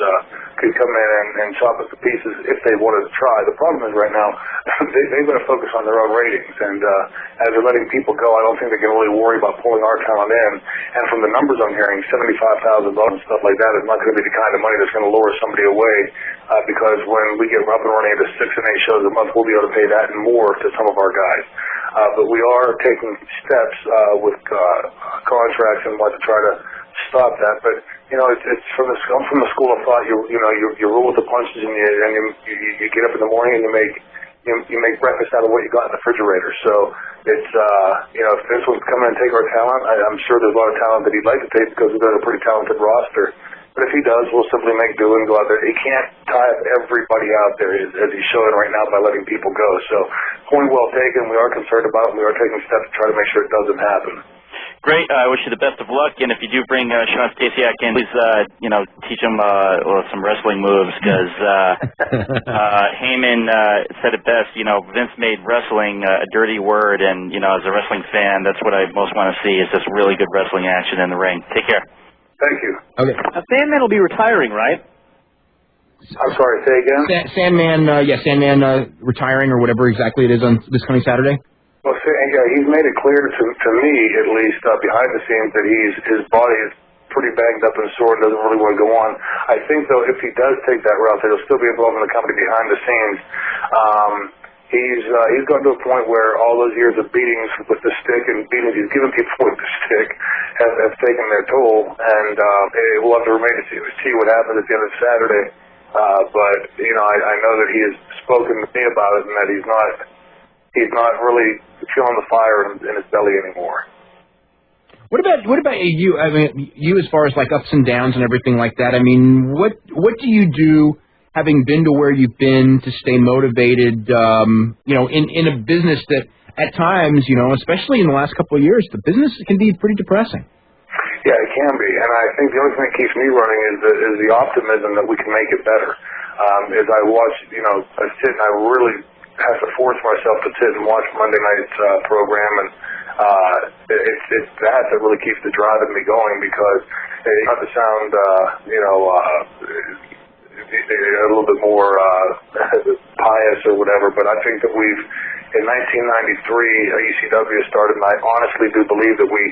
could come in and chop us to pieces if they wanted to try. The problem is right now they've got to focus on their own ratings, and as they're letting people go, I don't think they can really worry about pulling our talent in. And from the numbers I'm hearing, $75,000 and stuff like that is not going to be the kind of money that's going to lure somebody away. Because when we get up and running into 6 and 8 shows a month, we'll be able to pay that and more to some of our guys. But we are taking steps with contracts and what to try to stop that. But it's from the school of thought. You roll with the punches, and you get up in the morning and you make breakfast out of what you got in the refrigerator. So it's if Vince wants to come in and take our talent, I'm sure there's a lot of talent that he'd like to take because we've got a pretty talented roster. But if he does, we'll simply make do and go out there. He can't tie up everybody out there as he's showing right now by letting people go. So, point well taken. We are concerned about it, and we are taking steps to try to make sure it doesn't happen. Great. I wish you the best of luck. And if you do bring Sean Stasiak in, please, teach him some wrestling moves because Heyman said it best. Vince made wrestling a dirty word, and as a wrestling fan, that's what I most want to see is just really good wrestling action in the ring. Take care. Thank you. Okay. Sandman will be retiring, right? I'm sorry, say again? Sandman retiring or whatever exactly it is on this coming Saturday? Well, he's made it clear to me, at least, behind the scenes, that his body is pretty banged up and sore and doesn't really want to go on. I think, though, if he does take that route, that he'll still be involved in the company behind the scenes. He's gotten to a point where all those years of beatings with the stick and beatings he's given people with the stick have taken their toll, and we'll have to remain to see what happens at the end of Saturday. But I know that he has spoken to me about it, and that he's not really feeling the fire in his belly anymore. What about you? I mean, you as far as like ups and downs and everything like that. I mean, what do you do? Having been to where you've been to stay motivated, in a business that at times, especially in the last couple of years, the business can be pretty depressing. Yeah, it can be, and I think the only thing that keeps me running is the optimism that we can make it better. As I watch, I sit and I really have to force myself to sit and watch Monday night's program, and it's that really keeps the drive in me going because not to sound, a little bit more pious or whatever, but I think that in 1993, ECW started, and I honestly do believe that we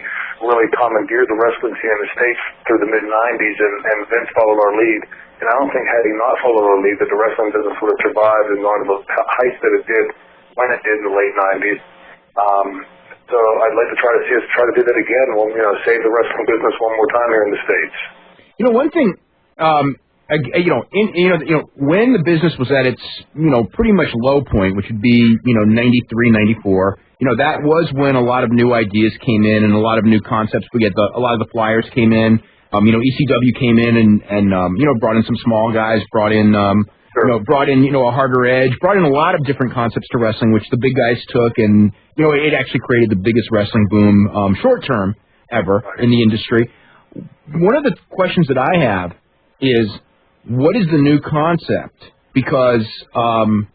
really commandeered the wrestling scene in the States through the mid-90s, and Vince followed our lead. And I don't think had he not followed our lead that the wrestling business would have survived and gone to the heights that it did when it did in the late 90s. So I'd like to try to do that again. Save the wrestling business one more time here in the States. One thing, when the business was at its, pretty much low point, which would be, 93, 94, that was when a lot of new ideas came in and a lot of new concepts. A lot of the flyers came in. ECW came in and brought in some small guys, brought in a harder edge, brought in a lot of different concepts to wrestling, which the big guys took, and, it actually created the biggest wrestling boom, short term ever in the industry. One of the questions that I have is, what is the new concept? Because, one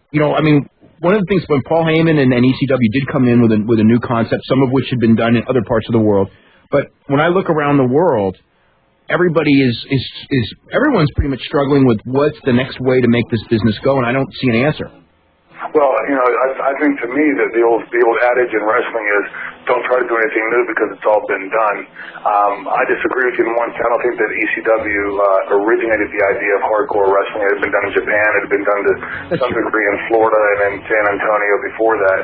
of the things when Paul Heyman and ECW did come in with a new concept, some of which had been done in other parts of the world, but when I look around the world, everyone's pretty much struggling with what's the next way to make this business go, and I don't see an answer. Well, I think to me that the old adage in wrestling is don't try to do anything new because it's all been done. I disagree with you in one. I don't think that ECW originated the idea of hardcore wrestling. It had been done in Japan. It had been done to some degree in Florida and in San Antonio before that.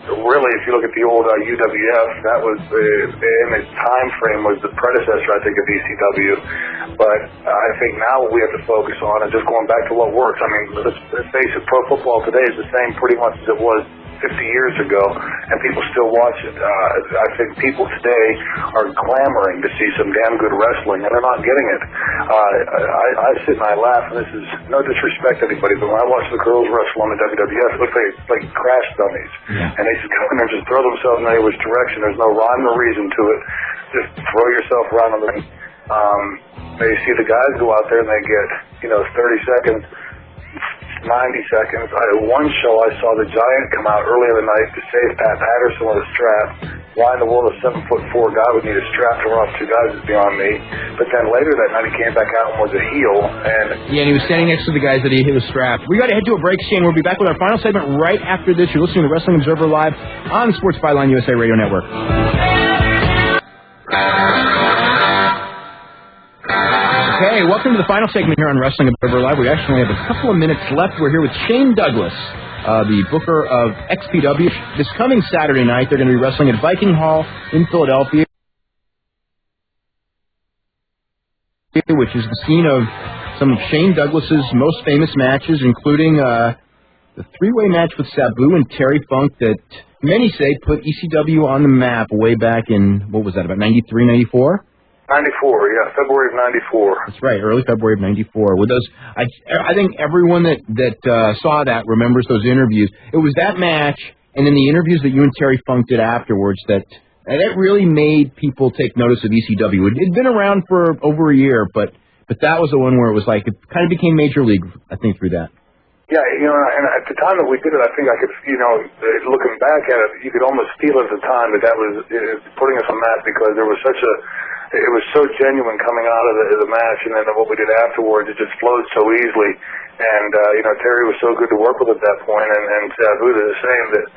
Really, if you look at the old UWF, that was in its time frame was the predecessor, I think, of ECW. But I think now what we have to focus on is just going back to what works. I mean, let's face it, pro football today is the same pretty much as it was 50 years ago, and people still watch it. I think people today are clamoring to see some damn good wrestling, and they're not getting it. I sit and I laugh, and this is no disrespect to anybody, but when I watch the girls wrestle on the WWF, it looks like crash dummies. And they just go in there and just throw themselves in any which direction. There's no rhyme or reason to it. Just throw yourself around on the ring. You see the guys go out there and they get, 30 seconds, 90 seconds. I had one show I saw the Giant come out early in the night to save Pat Patterson with a strap. Why in the world a 7'4" guy would need a strap to run off two guys is beyond me. But then later that night he came back out and was a heel. And he was standing next to the guys that he hit with strap. We got to head to a break, Shane. We'll be back with our final segment right after this. You're listening to Wrestling Observer Live on the Sports Byline USA Radio Network. Okay, welcome to the final segment here on Wrestling Observer Live. We actually have a couple of minutes left. We're here with Shane Douglas, the booker of XPW. This coming Saturday night, they're going to be wrestling at Viking Hall in Philadelphia, which is the scene of some of Shane Douglas's most famous matches, including the three-way match with Sabu and Terry Funk that many say put ECW on the map way back in, what was that, about 93, 94? 94, yeah, February of 94. That's right, early February of 94. With those, I think everyone that saw that remembers those interviews. It was that match, and then the interviews that you and Terry Funk did afterwards that really made people take notice of ECW. It had been around for over a year, but that was the one where it was like, it kind of became Major League, I think, through that. Yeah, and at the time that we did it, I think I could, looking back at it, you could almost feel at the time that was putting us on the map because there was it was so genuine coming out of the match, and then what we did afterwards, it just flowed so easily. And, Terry was so good to work with at that point, and Sabu did the same. That,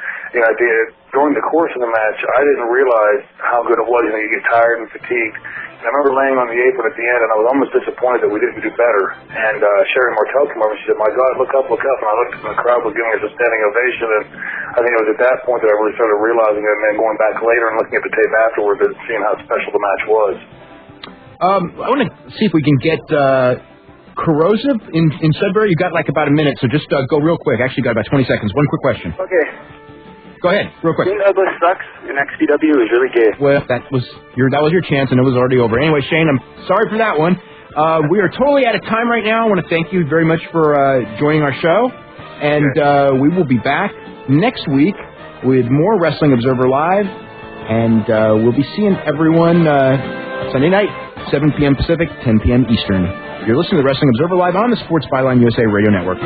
during the course of the match, I didn't realize how good it was. You get tired and fatigued. And I remember laying on the apron at the end, and I was almost disappointed that we didn't do better. And Sherry Martel came over and she said, "My God, look up. And I looked and the crowd was giving us a standing ovation. And I think it was at that point that I really started realizing it, and then going back later and looking at the tape afterwards and seeing how special the match was. I want to see if we can get Corrosive in Sudbury. You got like about a minute, so just go real quick. Actually, got about 20 seconds. One quick question. Okay. Go ahead, real quick. Shane Douglas sucks, and XPW is really gay. Well, that was your chance, and it was already over. Anyway, Shane, I'm sorry for that one. We are totally out of time right now. I want to thank you very much for joining our show, and we will be back next week with more Wrestling Observer Live, and we'll be seeing everyone Sunday night, 7 p.m. Pacific, 10 p.m. Eastern. You're listening to Wrestling Observer Live on the Sports Byline USA Radio Network.